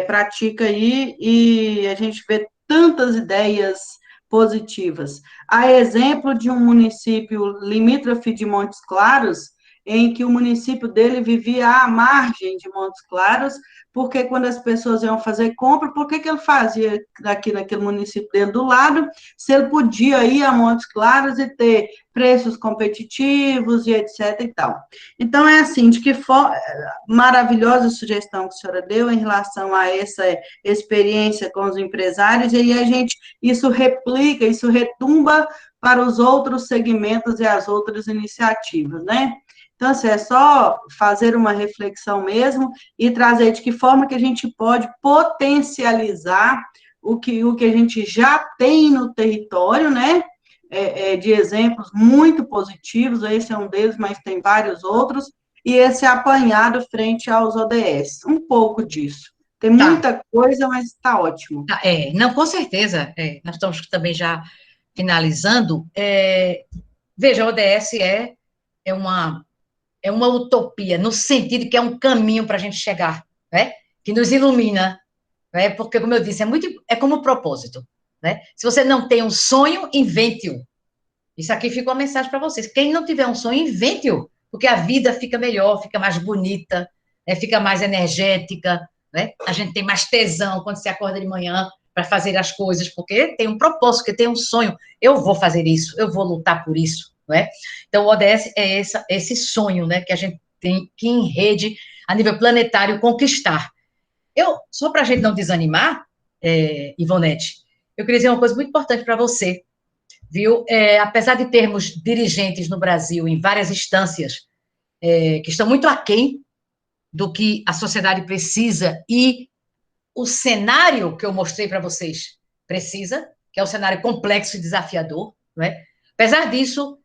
pratica aí, e a gente vê tantas ideias positivas. A exemplo de um município limítrofe de Montes Claros, em que o município dele vivia à margem de Montes Claros, porque quando as pessoas iam fazer compra, por que ele fazia aqui naquele município dele do lado, se ele podia ir a Montes Claros e ter preços competitivos e etc e tal. Então, é assim, de que forma, maravilhosa sugestão que a senhora deu em relação a essa experiência com os empresários, e aí isso replica, isso retumba para os outros segmentos e as outras iniciativas, né? Então, assim, é só fazer uma reflexão mesmo e trazer de que forma que a gente pode potencializar o que a gente já tem no território, né? De exemplos muito positivos, esse é um deles, mas tem vários outros, e esse apanhado frente aos ODS. Um pouco disso. Tem muita coisa, mas está ótimo. Não, com certeza. Nós estamos também já finalizando. Veja, a ODS é uma utopia, no sentido que é um caminho para a gente chegar, né? Que nos ilumina, né? Porque, como eu disse, é como propósito, né? Se você não tem um sonho, invente-o. Isso aqui fica uma mensagem para vocês. Quem não tiver um sonho, invente-o, porque a vida fica melhor, fica mais bonita, né? Fica mais energética, né? A gente tem mais tesão quando se acorda de manhã para fazer as coisas, porque tem um propósito, porque tem um sonho. Eu vou fazer isso, eu vou lutar por isso, né? Então, o ODS é esse sonho, né, que a gente tem que, em rede, a nível planetário, conquistar. Só para a gente não desanimar, Ivonete, eu queria dizer uma coisa muito importante para você, viu? Apesar de termos dirigentes no Brasil, em várias instâncias, que estão muito aquém do que a sociedade precisa e o cenário que eu mostrei para vocês precisa, que é um cenário complexo e desafiador, não é? Apesar disso,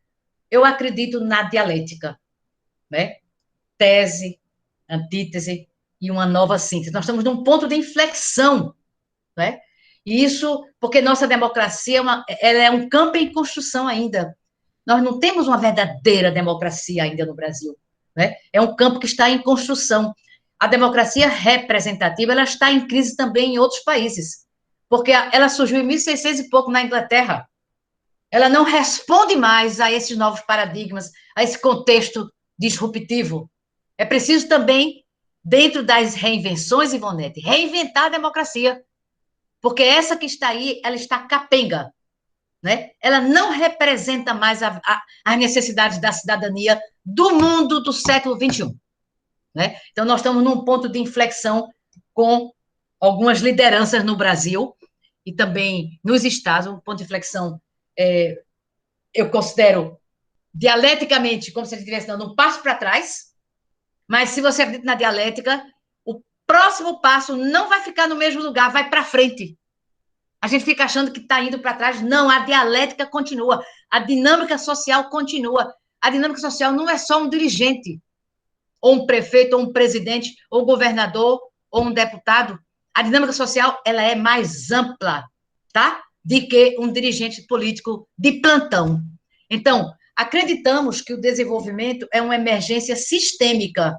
eu acredito na dialética, né? Tese, antítese e uma nova síntese. Nós estamos num ponto de inflexão, né? E isso porque nossa democracia ela é um campo em construção ainda. Nós não temos uma verdadeira democracia ainda no Brasil, né? É um campo que está em construção. A democracia representativa ela está em crise também em outros países, porque ela surgiu em 1600 e pouco na Inglaterra. Ela não responde mais a esses novos paradigmas, a esse contexto disruptivo. É preciso também, dentro das reinvenções, Ivonete, reinventar a democracia, porque essa que está aí, ela está capenga, né? Ela não representa mais as necessidades da cidadania do mundo do século XXI. Né? Então, nós estamos num ponto de inflexão com algumas lideranças no Brasil e também nos estados, um ponto de inflexão, eu considero dialeticamente como se ele estivesse dando um passo para trás, mas se você acredita na dialética, o próximo passo não vai ficar no mesmo lugar, vai para frente. A gente fica achando que está indo para trás. Não, a dialética continua, a dinâmica social continua. A dinâmica social não é só um dirigente, ou um prefeito, ou um presidente, ou um governador, ou um deputado. A dinâmica social, ela é mais ampla, tá? De que um dirigente político de plantão. Então, acreditamos que o desenvolvimento é uma emergência sistêmica.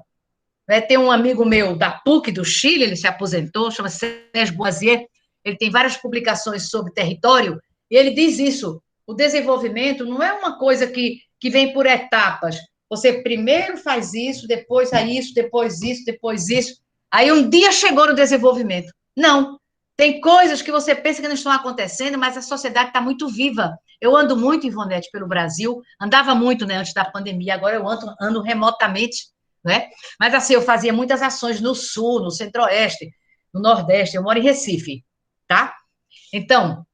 Tem um amigo meu da PUC do Chile, ele se aposentou, chama Sérgio Boisier, ele tem várias publicações sobre território, e ele diz isso, o desenvolvimento não é uma coisa que vem por etapas. Você primeiro faz isso, depois isso, depois isso, depois isso. Aí um dia chegou no desenvolvimento. Não. Tem coisas que você pensa que não estão acontecendo, mas a sociedade está muito viva. Eu ando muito, Ivonete, pelo Brasil. Andava muito, né, antes da pandemia. Agora eu ando remotamente, né? Mas assim, eu fazia muitas ações no Sul, no Centro-Oeste, no Nordeste. Eu moro em Recife, tá? Então,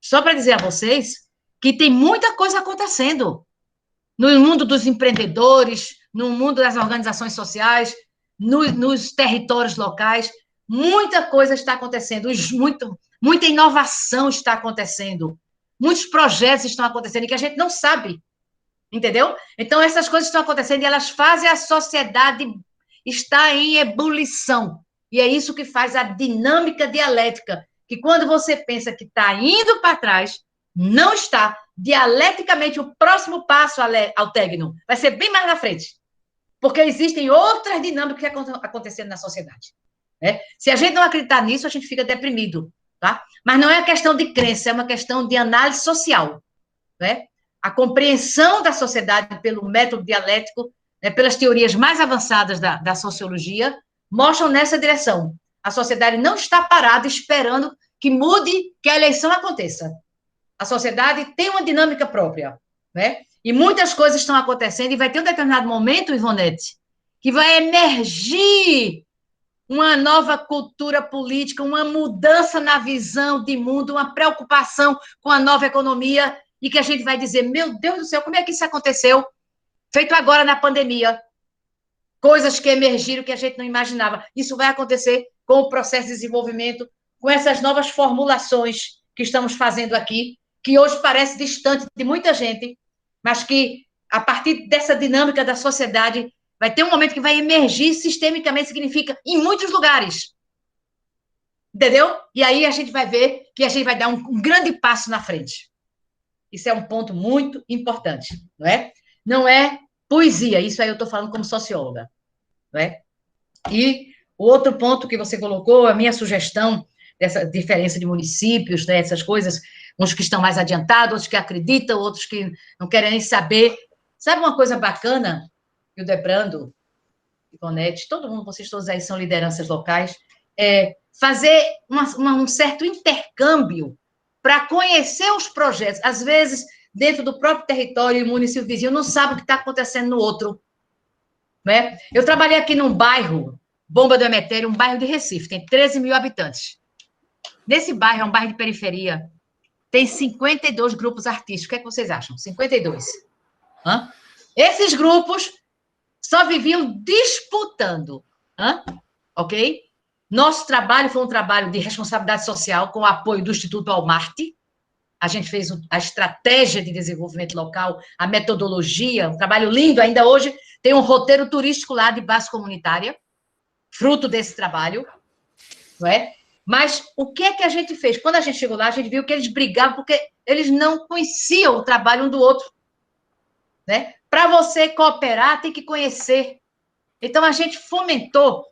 só para dizer a vocês que tem muita coisa acontecendo no mundo dos empreendedores, no mundo das organizações sociais, nos territórios locais, muita coisa está acontecendo, muita inovação está acontecendo, muitos projetos estão acontecendo e que a gente não sabe, entendeu? Então, essas coisas estão acontecendo e elas fazem a sociedade estar em ebulição. E é isso que faz a dinâmica dialética, que quando você pensa que está indo para trás, não está. Dialeticamente, o próximo passo, Altegno, vai ser bem mais na frente. Porque existem outras dinâmicas que estão acontecendo na sociedade. Né? Se a gente não acreditar nisso, a gente fica deprimido. Tá? Mas não é uma questão de crença, é uma questão de análise social. Né? A compreensão da sociedade pelo método dialético, né, pelas teorias mais avançadas da sociologia, mostram nessa direção. A sociedade não está parada esperando que mude, que a eleição aconteça. A sociedade tem uma dinâmica própria, né? E muitas coisas estão acontecendo e vai ter um determinado momento, Ivonete, que vai emergir uma nova cultura política, uma mudança na visão de mundo, uma preocupação com a nova economia e que a gente vai dizer, meu Deus do céu, como é que isso aconteceu? Feito agora na pandemia. Coisas que emergiram que a gente não imaginava. Isso vai acontecer com o processo de desenvolvimento, com essas novas formulações que estamos fazendo aqui, que hoje parece distante de muita gente, mas que, a partir dessa dinâmica da sociedade, vai ter um momento que vai emergir sistemicamente, significa em muitos lugares. Entendeu? E aí a gente vai ver que a gente vai dar um grande passo na frente. Isso é um ponto muito importante, não é? Não é poesia, isso aí eu estou falando como socióloga, não é? E o outro ponto que você colocou, a minha sugestão dessa diferença de municípios, né, essas coisas, uns que estão mais adiantados, outros que acreditam, outros que não querem nem saber. Sabe uma coisa bacana, Hildebrando, Ivonete, todo mundo, vocês todos aí são lideranças locais, fazer um certo intercâmbio para conhecer os projetos. Às vezes, dentro do próprio território e município vizinho, não sabe o que está acontecendo no outro. Né? Eu trabalhei aqui num bairro, Bomba do Emetério, um bairro de Recife, tem 13 mil habitantes. Nesse bairro, é um bairro de periferia, tem 52 grupos artísticos. O que é que vocês acham? 52. Hã? Esses grupos só viviam disputando. Ok? Nosso trabalho foi um trabalho de responsabilidade social com o apoio do Instituto Walmart. A gente fez a estratégia de desenvolvimento local, a metodologia, um trabalho lindo. Ainda hoje tem um roteiro turístico lá de base comunitária, fruto desse trabalho, não é? Mas o que é que a gente fez? Quando a gente chegou lá, a gente viu que eles brigavam porque eles não conheciam o trabalho um do outro, né? Para você cooperar, tem que conhecer. Então, a gente fomentou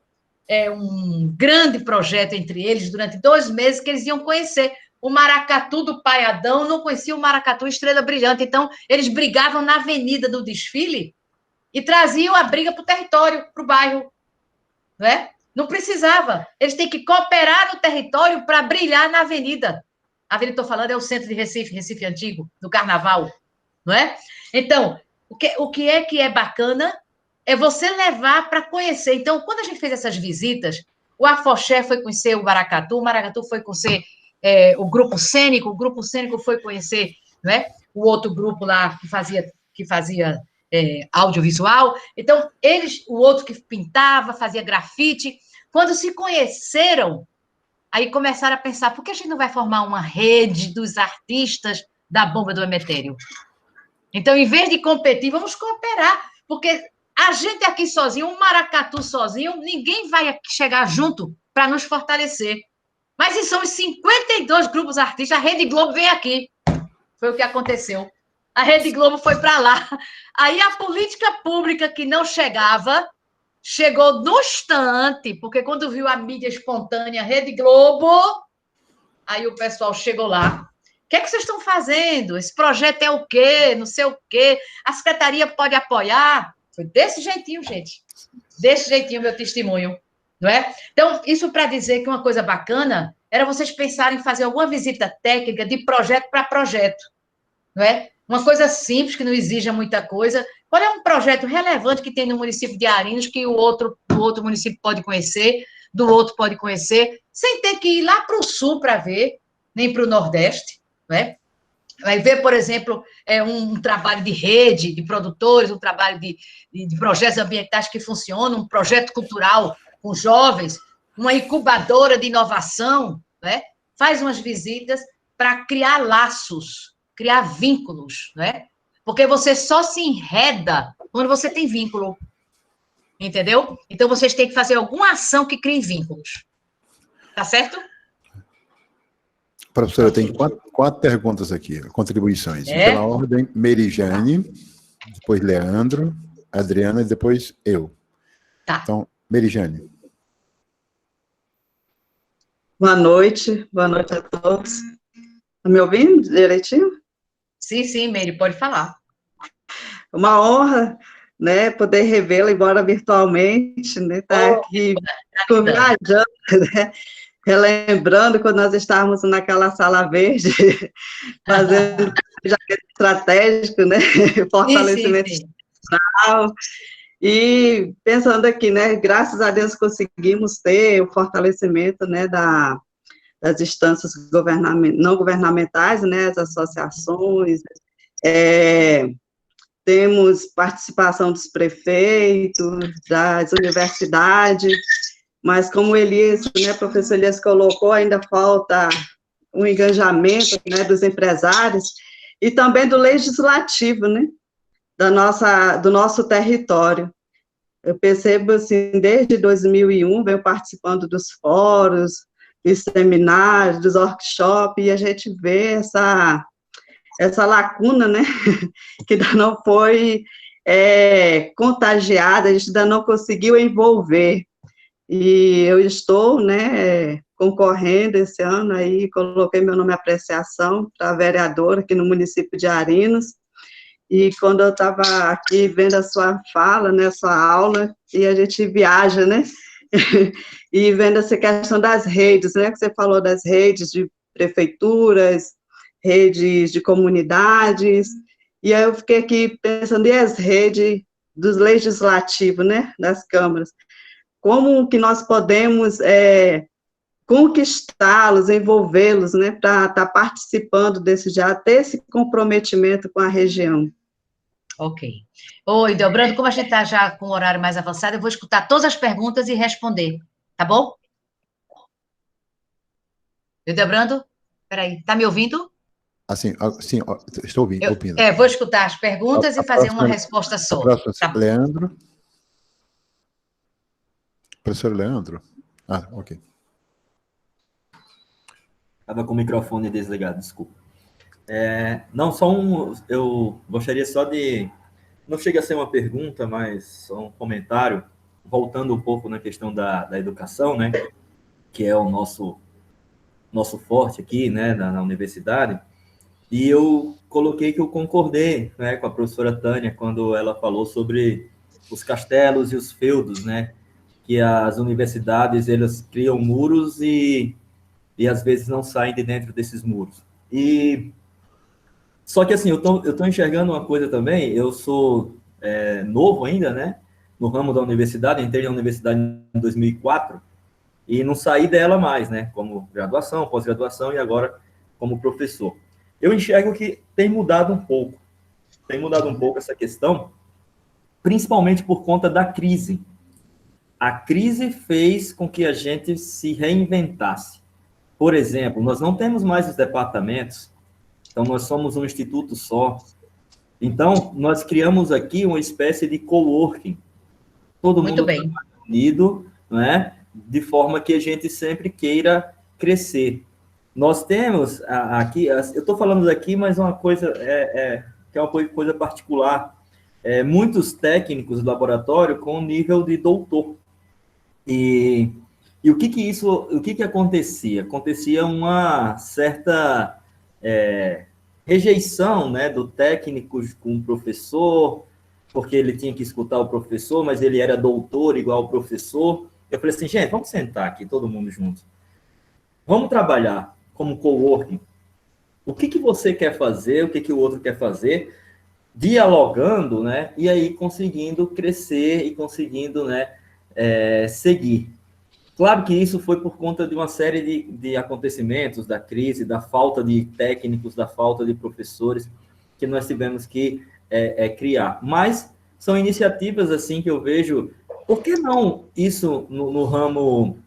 um grande projeto entre eles durante 2 meses que eles iam conhecer. O maracatu do Pai Adão não conhecia o maracatu Estrela Brilhante. Então, eles brigavam na avenida do desfile e traziam a briga para o território, para o bairro. Não é? Não precisava. Eles têm que cooperar no território para brilhar na avenida. A avenida que estou falando é o centro de Recife, Recife Antigo, do Carnaval. Não é? Então, o que é bacana é você levar para conhecer. Então, quando a gente fez essas visitas, o Afoxé foi conhecer o Maracatu foi conhecer o grupo cênico foi conhecer, né, o outro grupo lá que fazia audiovisual. Então, o outro que pintava, fazia grafite. Quando se conheceram, aí começaram a pensar, por que a gente não vai formar uma rede dos artistas da Bomba do Emetério? Então, em vez de competir, vamos cooperar, porque a gente aqui sozinho, um maracatu sozinho, ninguém vai chegar junto para nos fortalecer. Mas e são os 52 grupos artísticos, a Rede Globo vem aqui. Foi o que aconteceu. A Rede Globo foi para lá. Aí a política pública que não chegava, chegou no instante, porque quando viu a mídia espontânea, Rede Globo, aí o pessoal chegou lá. O que é que vocês estão fazendo? Esse projeto é o quê? Não sei o quê. A secretaria pode apoiar? Foi desse jeitinho, gente. Desse jeitinho, meu testemunho. Não é? Então, isso para dizer que uma coisa bacana era vocês pensarem em fazer alguma visita técnica de projeto para projeto. Não é? Uma coisa simples, que não exija muita coisa. Qual é um projeto relevante que tem no município de Arinos que o outro município pode conhecer, do outro pode conhecer, sem ter que ir lá para o sul para ver, nem para o Nordeste, não é? Vai ver, por exemplo, um trabalho de rede, de produtores, um trabalho de projetos ambientais que funcionam, um projeto cultural com jovens, uma incubadora de inovação, né? Faz umas visitas para criar laços, criar vínculos, né? Porque você só se enreda quando você tem vínculo, entendeu? Então, vocês têm que fazer alguma ação que crie vínculos. Tá certo? Professora, eu tenho quatro perguntas aqui, contribuições. Pela ordem, Merijane, depois Leandro, Adriana e depois eu. Tá. Então, Merijane. Boa noite a todos. Tá me ouvindo direitinho? Sim, Meire, pode falar. Uma honra, né, poder revê-la, embora virtualmente, né, estar aqui viajando, né, relembrando quando nós estávamos naquela sala verde, fazendo estratégico, né, fortalecimento institucional, e pensando aqui, né, graças a Deus conseguimos ter o fortalecimento, né, das instâncias não governamentais, né, as associações, temos participação dos prefeitos, das universidades, mas como o Elias, né, professor Elias colocou, ainda falta um engajamento, né, dos empresários e também do legislativo, né, do nosso território. Eu percebo, assim, desde 2001, venho participando dos fóruns, dos seminários, dos workshops, e a gente vê essa lacuna, né, que ainda não foi contagiada, a gente ainda não conseguiu envolver. E eu estou, né, concorrendo esse ano, aí coloquei meu nome à apreciação para vereadora aqui no município de Arinos, e quando eu estava aqui vendo a sua fala, né, sua aula, e a gente viaja, né, e vendo essa questão das redes, né, que você falou das redes de prefeituras, redes de comunidades, e aí eu fiquei aqui pensando, e as redes dos legislativos, né, das câmaras, como que nós podemos conquistá-los, envolvê-los, né, para estar participando desse, já ter esse comprometimento com a região. Ok. Oi, Delbrando, como a gente está já com o horário mais avançado, eu vou escutar todas as perguntas e responder, tá bom? Delbrando, peraí, está me ouvindo? Assim, sim, estou ouvindo. Vou escutar as perguntas e fazer uma resposta só. Tá. Leandro. Professor Leandro? Ah, ok. Estava com o microfone desligado, desculpa. Eu gostaria só de... Não chega a ser uma pergunta, mas só um comentário, voltando um pouco na questão da educação, né, que é o nosso forte aqui, né, na universidade, e eu coloquei que eu concordei, né, com a professora Tânia, quando ela falou sobre os castelos e os feudos, né, que as universidades, elas criam muros e às vezes não saem de dentro desses muros. Só que, assim, eu tô enxergando uma coisa também, eu sou novo ainda, né, no ramo da universidade, entrei na universidade em 2004, e não saí dela mais, né, como graduação, pós-graduação e agora como professor. Eu enxergo que tem mudado um pouco essa questão, principalmente por conta da crise. A crise fez com que a gente se reinventasse. Por exemplo, nós não temos mais os departamentos, então nós somos um instituto só. Então, nós criamos aqui uma espécie de coworking. Todo mundo unido, né? De forma que a gente sempre queira crescer. Nós temos aqui, eu estou falando aqui, mas uma coisa que é uma coisa particular. Muitos técnicos do laboratório com nível de doutor. E o que acontecia? Acontecia uma certa rejeição, né, do técnico com o professor, porque ele tinha que escutar o professor, mas ele era doutor igual o professor. Eu falei assim, gente, vamos sentar aqui, todo mundo junto. Vamos trabalhar como coworking. O que você quer fazer, o que o outro quer fazer, dialogando, né, e aí conseguindo crescer e conseguindo, né, seguir. Claro que isso foi por conta de uma série de acontecimentos, da crise, da falta de técnicos, da falta de professores, que nós tivemos que criar. Mas são iniciativas, assim, que eu vejo... Por que não isso no ramo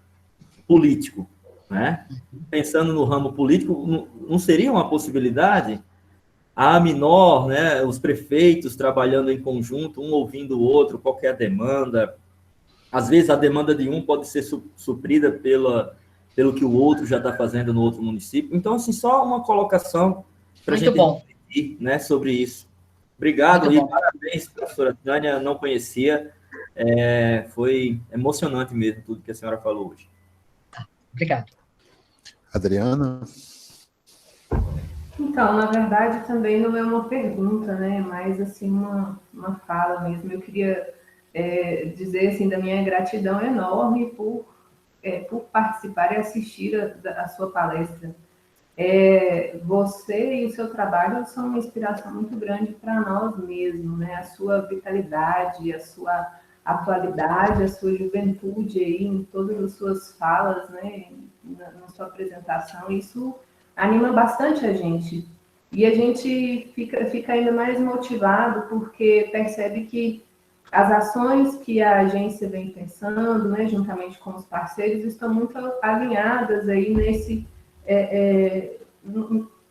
político? Né? Pensando no ramo político, não seria uma possibilidade? A Aminor, né, os prefeitos trabalhando em conjunto, um ouvindo o outro, qualquer demanda... Às vezes, a demanda de um pode ser suprida pelo que o outro já está fazendo no outro município. Então, assim, só uma colocação para a gente refletir, né, sobre isso. Obrigado e parabéns, professora Tânia, não conhecia. Foi emocionante mesmo tudo que a senhora falou hoje. Obrigado. Adriana? Então, na verdade, também não é uma pergunta, né, mas, assim, uma fala mesmo. Eu queria... dizer assim da minha gratidão enorme por participar e assistir a sua palestra. Você e o seu trabalho são uma inspiração muito grande para nós mesmos, né? A sua vitalidade, a sua atualidade, a sua juventude aí em todas as suas falas, né? Na sua apresentação, isso anima bastante a gente. E a gente fica ainda mais motivado porque percebe que as ações que a agência vem pensando, né, juntamente com os parceiros, estão muito alinhadas aí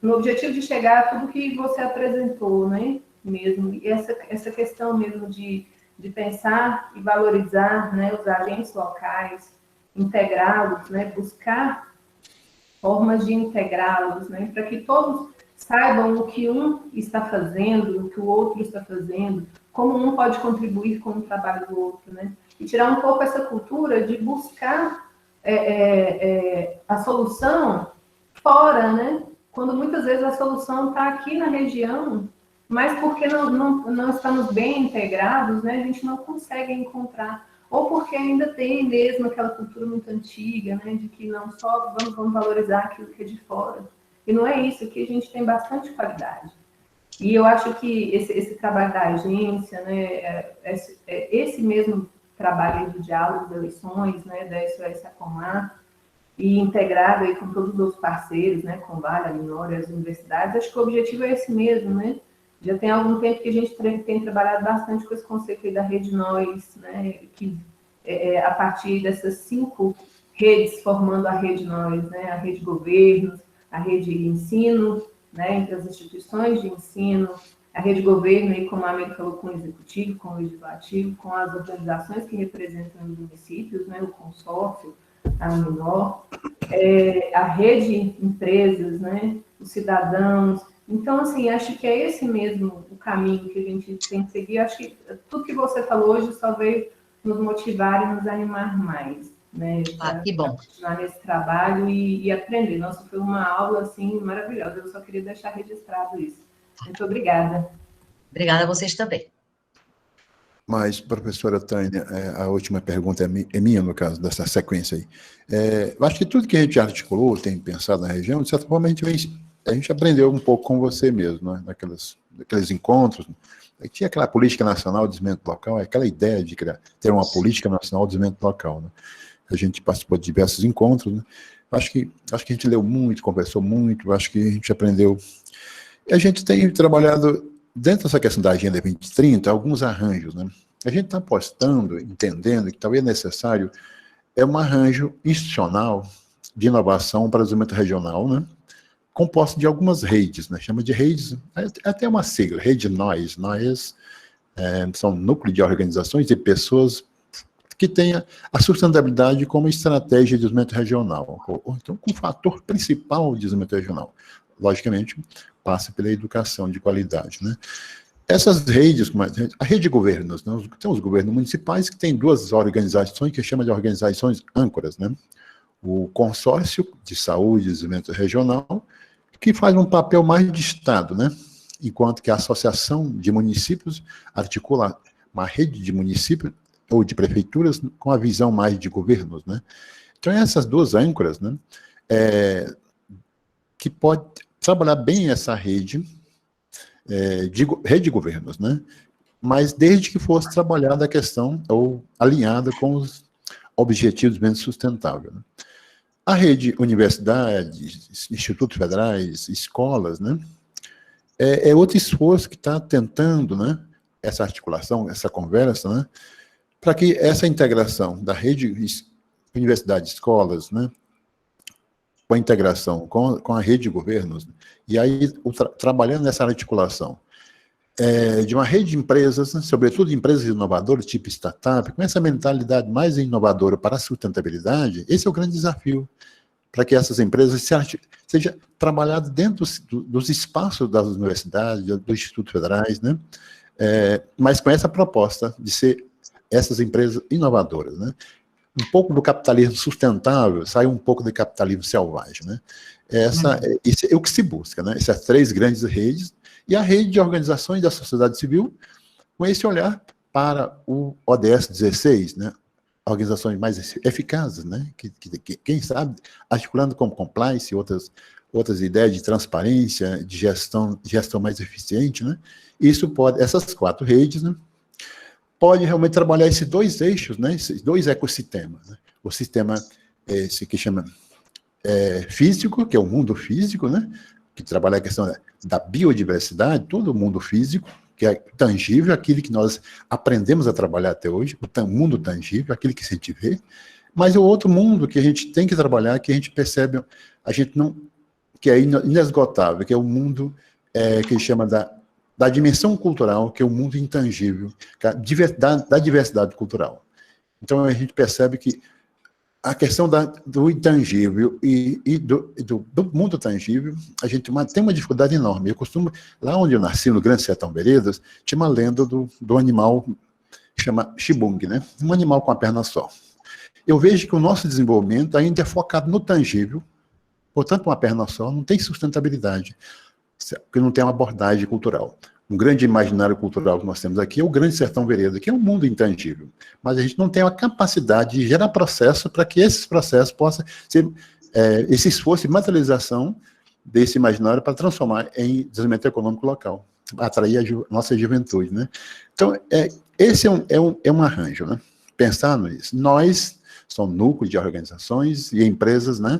no objetivo de chegar a tudo que você apresentou, né, mesmo. E essa questão mesmo de pensar e valorizar, né, os agentes locais, integrá-los, né, buscar formas de integrá-los, né, para que todos saibam o que um está fazendo, o que o outro está fazendo, como um pode contribuir com o trabalho do outro, né? E tirar um pouco essa cultura de buscar a solução fora, né? Quando muitas vezes a solução está aqui na região, mas porque não estamos bem integrados, né? A gente não consegue encontrar. Ou porque ainda tem mesmo aquela cultura muito antiga, né? De que não só vamos valorizar aquilo que é de fora. E não é isso, aqui a gente tem bastante qualidade. E eu acho que esse trabalho da agência, né, esse mesmo trabalho do diálogo das eleições, né, da SOS Acomar, e integrado aí com todos os outros parceiros, né, com Vale, a Minora, as universidades, acho que o objetivo é esse mesmo, né? Já tem algum tempo que a gente tem trabalhado bastante com esse conceito aí da Rede Nós, né, que a partir dessas 5 redes formando a Rede Nós, né, a Rede Governos, a Rede Ensino, né, entre as instituições de ensino, a Rede Governo, aí, como a América falou, com o Executivo, com o Legislativo, com as organizações que representam os municípios, né, o consórcio, a Minor, a Rede Empresas, né, os cidadãos. Então, assim, acho que é esse mesmo o caminho que a gente tem que seguir. Acho que tudo que você falou hoje só veio nos motivar e nos animar mais, né? Que bom. Continuar nesse trabalho e aprender. Nossa, foi uma aula, assim, maravilhosa. Eu só queria deixar registrado isso. Muito obrigada. Obrigada a vocês também. Mas, professora Tânia, a última pergunta é minha, no caso, dessa sequência aí. Eu acho que tudo que a gente articulou, tem pensado na região, de certa forma, a gente aprendeu um pouco com você mesmo, né? Daqueles encontros. Tinha aquela política nacional de desenvolvimento local, aquela ideia de ter uma política nacional de desenvolvimento local, né? A gente participou de diversos encontros, né? Acho que a gente leu muito, conversou muito, acho que a gente aprendeu. E a gente tem trabalhado, dentro dessa questão da Agenda 2030, alguns arranjos, né? A gente está apostando, entendendo que talvez necessário um arranjo institucional de inovação para o desenvolvimento regional, né? Composto de algumas redes, né? Chama de redes, até uma sigla, Rede Nós. Nós são núcleo de organizações e pessoas que tenha a sustentabilidade como estratégia de desenvolvimento regional, ou então com o fator principal de desenvolvimento regional. Logicamente, passa pela educação de qualidade, né? Essas redes, a rede de governos, né? Tem os governos municipais que tem 2 organizações que chama de organizações âncoras, né? O Consórcio de Saúde e Desenvolvimento Regional, que faz um papel mais de Estado, né? Enquanto que a Associação de Municípios articula uma rede de municípios ou de prefeituras com a visão mais de governos, né? Então, essas 2 âncoras, né? Que pode trabalhar bem essa rede de governos, né? Mas desde que fosse trabalhada a questão, ou alinhada com os objetivos de desenvolvimento sustentável, né? A rede universidades, institutos federais, escolas, né? Outro esforço que está tentando, né? Essa articulação, essa conversa, né? Para que essa integração da rede universidade, escolas, né? Com a integração com a rede de governos, e aí trabalhando nessa articulação de uma rede de empresas, né, sobretudo empresas inovadoras, tipo startup, com essa mentalidade mais inovadora para a sustentabilidade, esse é o grande desafio, para que essas empresas seja trabalhado dentro dos espaços das universidades, dos institutos federais, né, mas com essa proposta de ser essas empresas inovadoras, né. Um pouco do capitalismo sustentável, sai um pouco do capitalismo selvagem, né? Isso é o que se busca, né? Essas 3 grandes redes, e a rede de organizações da sociedade civil, com esse olhar para o ODS 16, né? Organizações mais eficazes, né? Que quem sabe, articulando como compliance e outras ideias de transparência, de gestão mais eficiente, né? Isso pode, essas 4 redes, né? Pode realmente trabalhar esses 2 eixos, né? Esses 2 ecossistemas, né? O sistema, esse que chama físico, que é o mundo físico, né? Que trabalha a questão da biodiversidade, todo o mundo físico, que é tangível, aquele que nós aprendemos a trabalhar até hoje, o mundo tangível, aquele que a gente vê, mas o outro mundo que a gente tem que trabalhar, que a gente percebe, que é inesgotável, que é o mundo que chama da dimensão cultural, que é o mundo intangível, da diversidade cultural. Então, a gente percebe que a questão do intangível e do mundo tangível, a gente tem uma dificuldade enorme. Eu costumo, lá onde eu nasci, no Grande Sertão Veredas, tinha uma lenda do animal que chama Xibung, né? Um animal com a perna só. Eu vejo que o nosso desenvolvimento ainda é focado no tangível, portanto, uma perna só não tem sustentabilidade, porque não tem uma abordagem cultural. Um grande imaginário cultural que nós temos aqui é o Grande Sertão Veredas, que é um mundo intangível. Mas a gente não tem a capacidade de gerar processo para que esses processos possam ser, esse esforço de materialização desse imaginário para transformar em desenvolvimento econômico local, atrair a nossa juventude, né? Então, esse é um arranjo, né? Pensar nisso. Nós somos núcleos de organizações e empresas, né?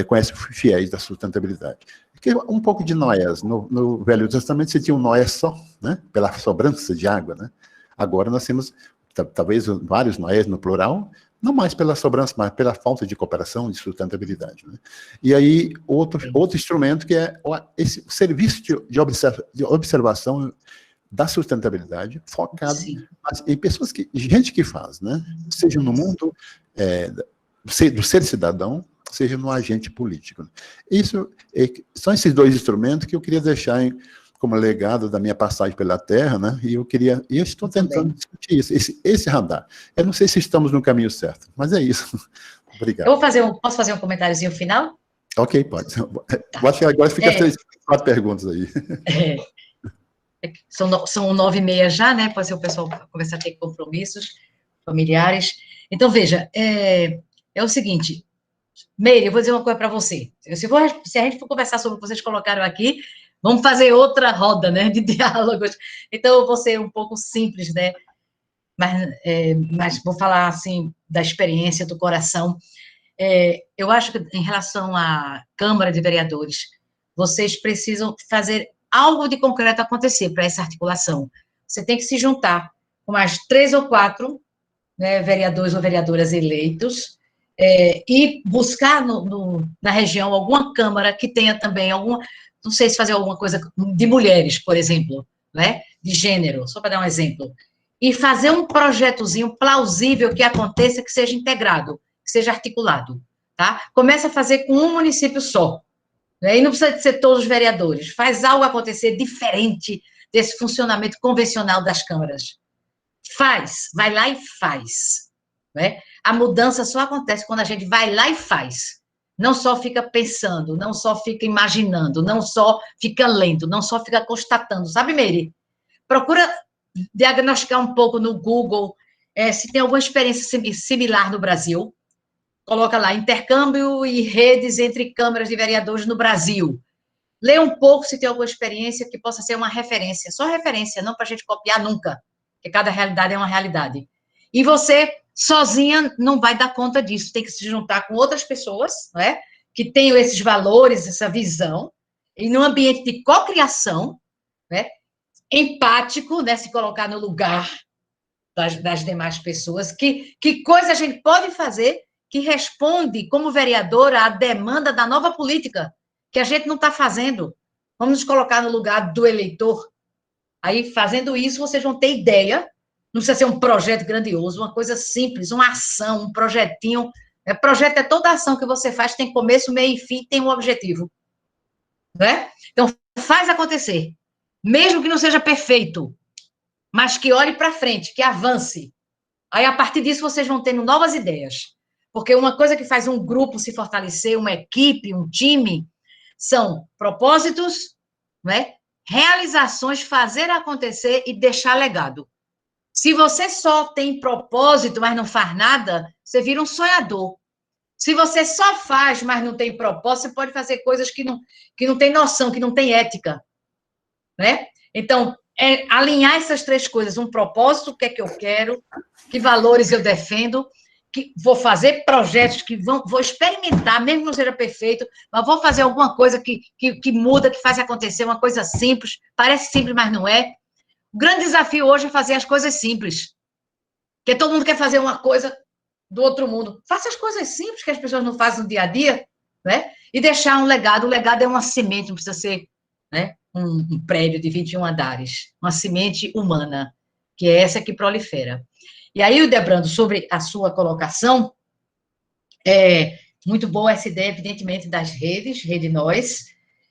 Com esses fiéis da sustentabilidade. Um pouco de Noés. No Velho Testamento você tinha um Noé só, né? Pela sobrança de água, né? Agora nós temos, talvez, vários Noés no plural, não mais pela sobrança, mas pela falta de cooperação, de sustentabilidade, né? E aí, outro instrumento que é esse serviço de observação da sustentabilidade, focado em pessoas gente que faz, né? Seja no mundo do ser cidadão, seja no agente político. São esses dois instrumentos que eu queria deixar como legado da minha passagem pela Terra, né? E eu estou tentando discutir isso, esse radar. Eu não sei se estamos no caminho certo, mas é isso. Obrigado. Posso fazer um comentáriozinho final? Ok, pode. Tá. Acho que agora fica 4 perguntas aí. São 9h30 já, né? Pode ser o pessoal começar a ter compromissos familiares. Então, veja, é o seguinte, Meire, eu vou dizer uma coisa para você. Se a gente for conversar sobre o que vocês colocaram aqui, vamos fazer outra roda, né, de diálogos. Então, eu vou ser um pouco simples, né? Mas vou falar, assim, da experiência, do coração. Eu acho que, em relação à Câmara de Vereadores, vocês precisam fazer algo de concreto acontecer para essa articulação. Você tem que se juntar com mais 3 ou 4, né, vereadores ou vereadoras eleitos, e buscar na região alguma Câmara que tenha também não sei se fazer alguma coisa de mulheres, por exemplo, né, de gênero, só para dar um exemplo, e fazer um projetozinho plausível que aconteça, que seja integrado, que seja articulado, tá? Começa a fazer com um município só, né? E não precisa de ser todos os vereadores, faz algo acontecer diferente desse funcionamento convencional das câmaras. Vai lá e faz, né? A mudança só acontece quando a gente vai lá e faz. Não só fica pensando, não só fica imaginando, não só fica lendo, não só fica constatando. Sabe, Meire? Procura diagnosticar um pouco no Google se tem alguma experiência similar no Brasil. Coloca lá, intercâmbio e redes entre câmaras de vereadores no Brasil. Lê um pouco se tem alguma experiência que possa ser uma referência. Só referência, não para a gente copiar nunca, porque cada realidade é uma realidade. E você, sozinha, não vai dar conta disso. Tem que se juntar com outras pessoas, né, que tenham esses valores, essa visão, e num ambiente de cocriação, né, empático, né, se colocar no lugar das demais pessoas. Que coisa a gente pode fazer que responde, como vereadora, à demanda da nova política, que a gente não está fazendo. Vamos nos colocar no lugar do eleitor. Aí, fazendo isso, vocês vão ter ideia. Não precisa ser um projeto grandioso, uma coisa simples, uma ação, um projetinho. Projeto é toda ação que você faz, tem começo, meio e fim, tem um objetivo. Né? Então, faz acontecer. Mesmo que não seja perfeito, mas que olhe para frente, que avance. Aí, a partir disso, vocês vão tendo novas ideias. Porque uma coisa que faz um grupo se fortalecer, uma equipe, um time, são propósitos, né? Realizações, fazer acontecer e deixar legado. Se você só tem propósito, mas não faz nada, você vira um sonhador. Se você só faz, mas não tem propósito, você pode fazer coisas que não tem noção, que não tem ética. Né? Então, alinhar essas 3 coisas, um propósito, o que é que eu quero, que valores eu defendo, que vou fazer projetos que vou experimentar, mesmo que não seja perfeito, mas vou fazer alguma coisa que muda, que faz acontecer, uma coisa simples, parece simples, mas não é. O grande desafio hoje é fazer as coisas simples, porque todo mundo quer fazer uma coisa do outro mundo. Faça as coisas simples que as pessoas não fazem no dia a dia, né? E deixar um legado. O legado é uma semente, não precisa ser, né, um prédio de 21 andares, uma semente humana, que é essa que prolifera. E aí, Debrando, sobre a sua colocação, Muito boa essa ideia, evidentemente, das redes, Rede Nós.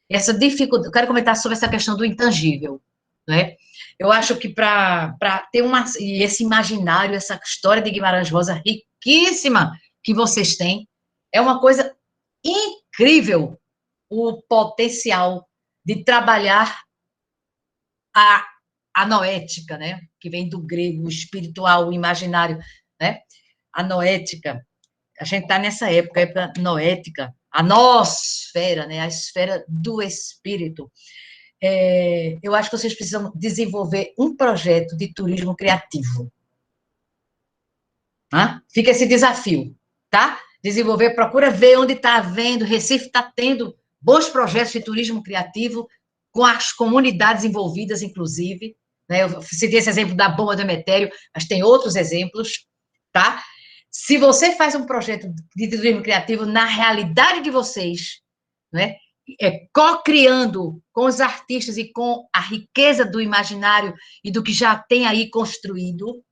Essa dificuldade, eu quero comentar sobre essa questão do intangível, né? Eu acho que para ter esse imaginário, essa história de Guimarães Rosa riquíssima que vocês têm, é uma coisa incrível o potencial de trabalhar a noética, né? Que vem do grego, o espiritual, o imaginário, né? A noética. A gente está nessa época noética, a nosfera, né? A esfera do espírito. Eu acho que vocês precisam desenvolver um projeto de turismo criativo. Tá? Fica esse desafio, tá? Desenvolver, procura ver onde está havendo, Recife está tendo bons projetos de turismo criativo, com as comunidades envolvidas, inclusive, né? Eu citei esse exemplo da Bomba do Emetério, mas tem outros exemplos, tá? Se você faz um projeto de turismo criativo na realidade de vocês, né? Co-criando com os artistas e com a riqueza do imaginário e do que já tem aí construído,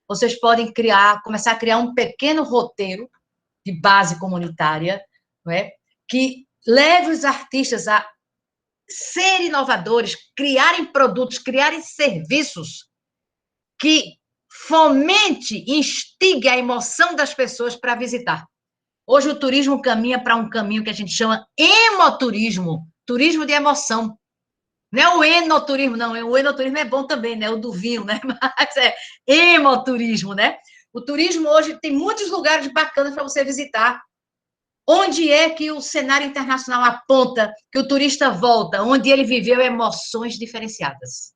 vocês podem começar a criar um pequeno roteiro de base comunitária, não é? Que leve os artistas a serem inovadores, criarem produtos, criarem serviços que fomente, instigue a emoção das pessoas para visitar. Hoje o turismo caminha para um caminho que a gente chama emoturismo, turismo de emoção. Não é o enoturismo, não. O enoturismo é bom também, né? O do vinho, né? Mas é emoturismo, né? O turismo hoje tem muitos lugares bacanas para você visitar. Onde é que o cenário internacional aponta que o turista volta? Onde ele viveu emoções diferenciadas.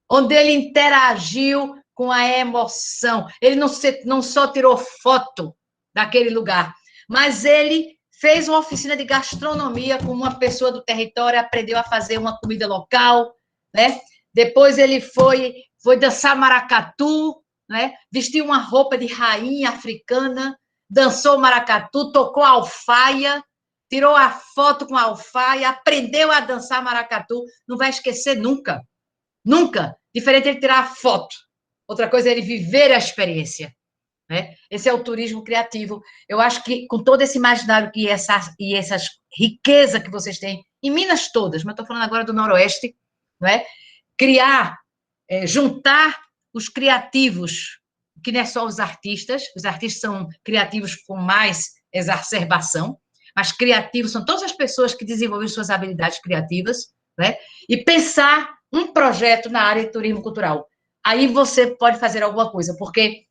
Onde ele interagiu com a emoção. Ele não só tirou foto daquele lugar, mas ele fez uma oficina de gastronomia com uma pessoa do território, aprendeu a fazer uma comida local, né? Depois ele foi dançar maracatu, né? Vestiu uma roupa de rainha africana, dançou maracatu, tocou alfaia, tirou a foto com a alfaia, aprendeu a dançar maracatu, não vai esquecer nunca. Nunca. Diferente de ele tirar a foto. Outra coisa é ele viver a experiência. Né? Esse é o turismo criativo. Eu acho que com todo esse imaginário e essas riqueza que vocês têm, em Minas todas, mas estou falando agora do Noroeste, né? Criar, juntar os criativos, que não é só os artistas são criativos com mais exacerbação, mas criativos são todas as pessoas que desenvolvem suas habilidades criativas, né? E pensar um projeto na área de turismo cultural. Aí você pode fazer alguma coisa, porque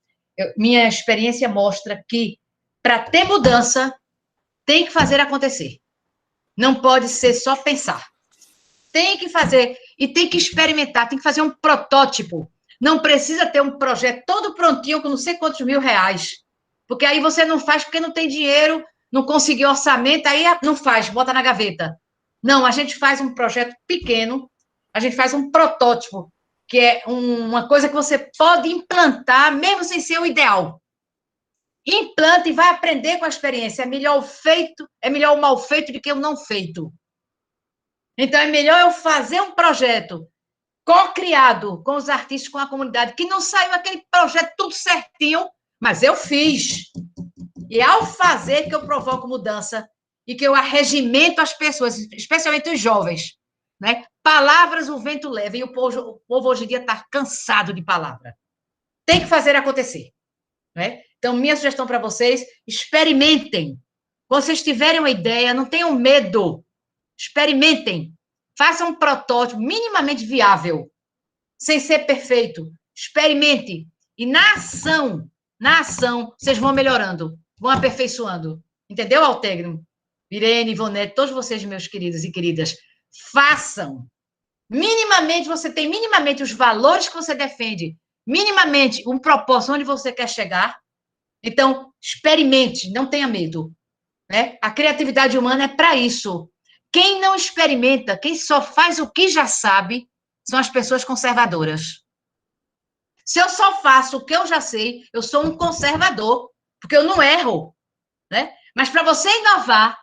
minha experiência mostra que, para ter mudança, tem que fazer acontecer. Não pode ser só pensar. Tem que fazer, e tem que experimentar, tem que fazer um protótipo. Não precisa ter um projeto todo prontinho com não sei quantos R$1.000, porque aí você não faz porque não tem dinheiro, não conseguiu orçamento, aí não faz, bota na gaveta. Não, a gente faz um projeto pequeno, a gente faz um protótipo, que é uma coisa que você pode implantar, mesmo sem ser o ideal. Implanta e vai aprender com a experiência. É melhor o mal feito do que o não feito. Então, é melhor eu fazer um projeto co-criado com os artistas, com a comunidade, que não saiu aquele projeto tudo certinho, mas eu fiz. E ao fazer que eu provoco mudança e que eu arregimento as pessoas, especialmente os jovens, né? Palavras o vento leva, e o povo hoje em dia está cansado de palavra. Tem que fazer acontecer. Né? Então, minha sugestão para vocês, experimentem. Quando vocês tiverem uma ideia, não tenham medo. Experimentem. Façam um protótipo minimamente viável, sem ser perfeito. Experimente. E na ação, vocês vão melhorando, vão aperfeiçoando. Entendeu, Altegro? Irene, Ivonete, todos vocês, meus queridos e queridas, façam. Minimamente, você tem minimamente os valores que você defende, minimamente um propósito onde você quer chegar. Então, experimente, não tenha medo. Né? A criatividade humana é para isso. Quem não experimenta, quem só faz o que já sabe, são as pessoas conservadoras. Se eu só faço o que eu já sei, eu sou um conservador, porque eu não erro. Né? Mas para você inovar,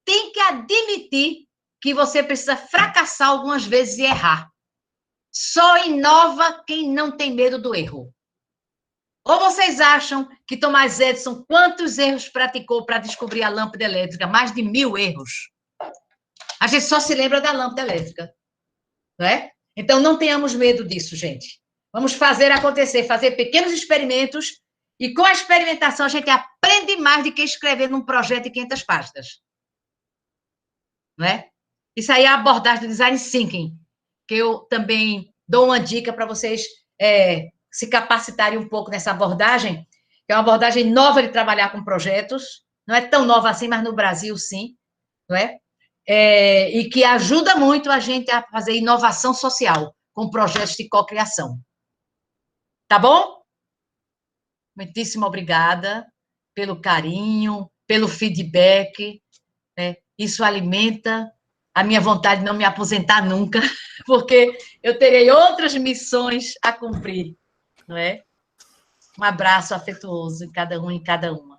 tem que admitir que você precisa fracassar algumas vezes e errar. Só inova quem não tem medo do erro. Ou vocês acham que Thomas Edison, quantos erros praticou para descobrir a lâmpada elétrica? Mais de 1000 erros. A gente só se lembra da lâmpada elétrica, não é? Então, não tenhamos medo disso, gente. Vamos fazer acontecer, fazer pequenos experimentos, e com a experimentação a gente aprende mais do que escrever num projeto de 500 páginas. Não é? Isso aí é a abordagem do Design Thinking, que eu também dou uma dica para vocês se capacitarem um pouco nessa abordagem, que é uma abordagem nova de trabalhar com projetos, não é tão nova assim, mas no Brasil, sim, não é? E que ajuda muito a gente a fazer inovação social com projetos de cocriação. Tá bom? Muitíssimo obrigada pelo carinho, pelo feedback, né? Isso alimenta a minha vontade de não me aposentar nunca, porque eu terei outras missões a cumprir, não é? Um abraço afetuoso em cada um e cada uma.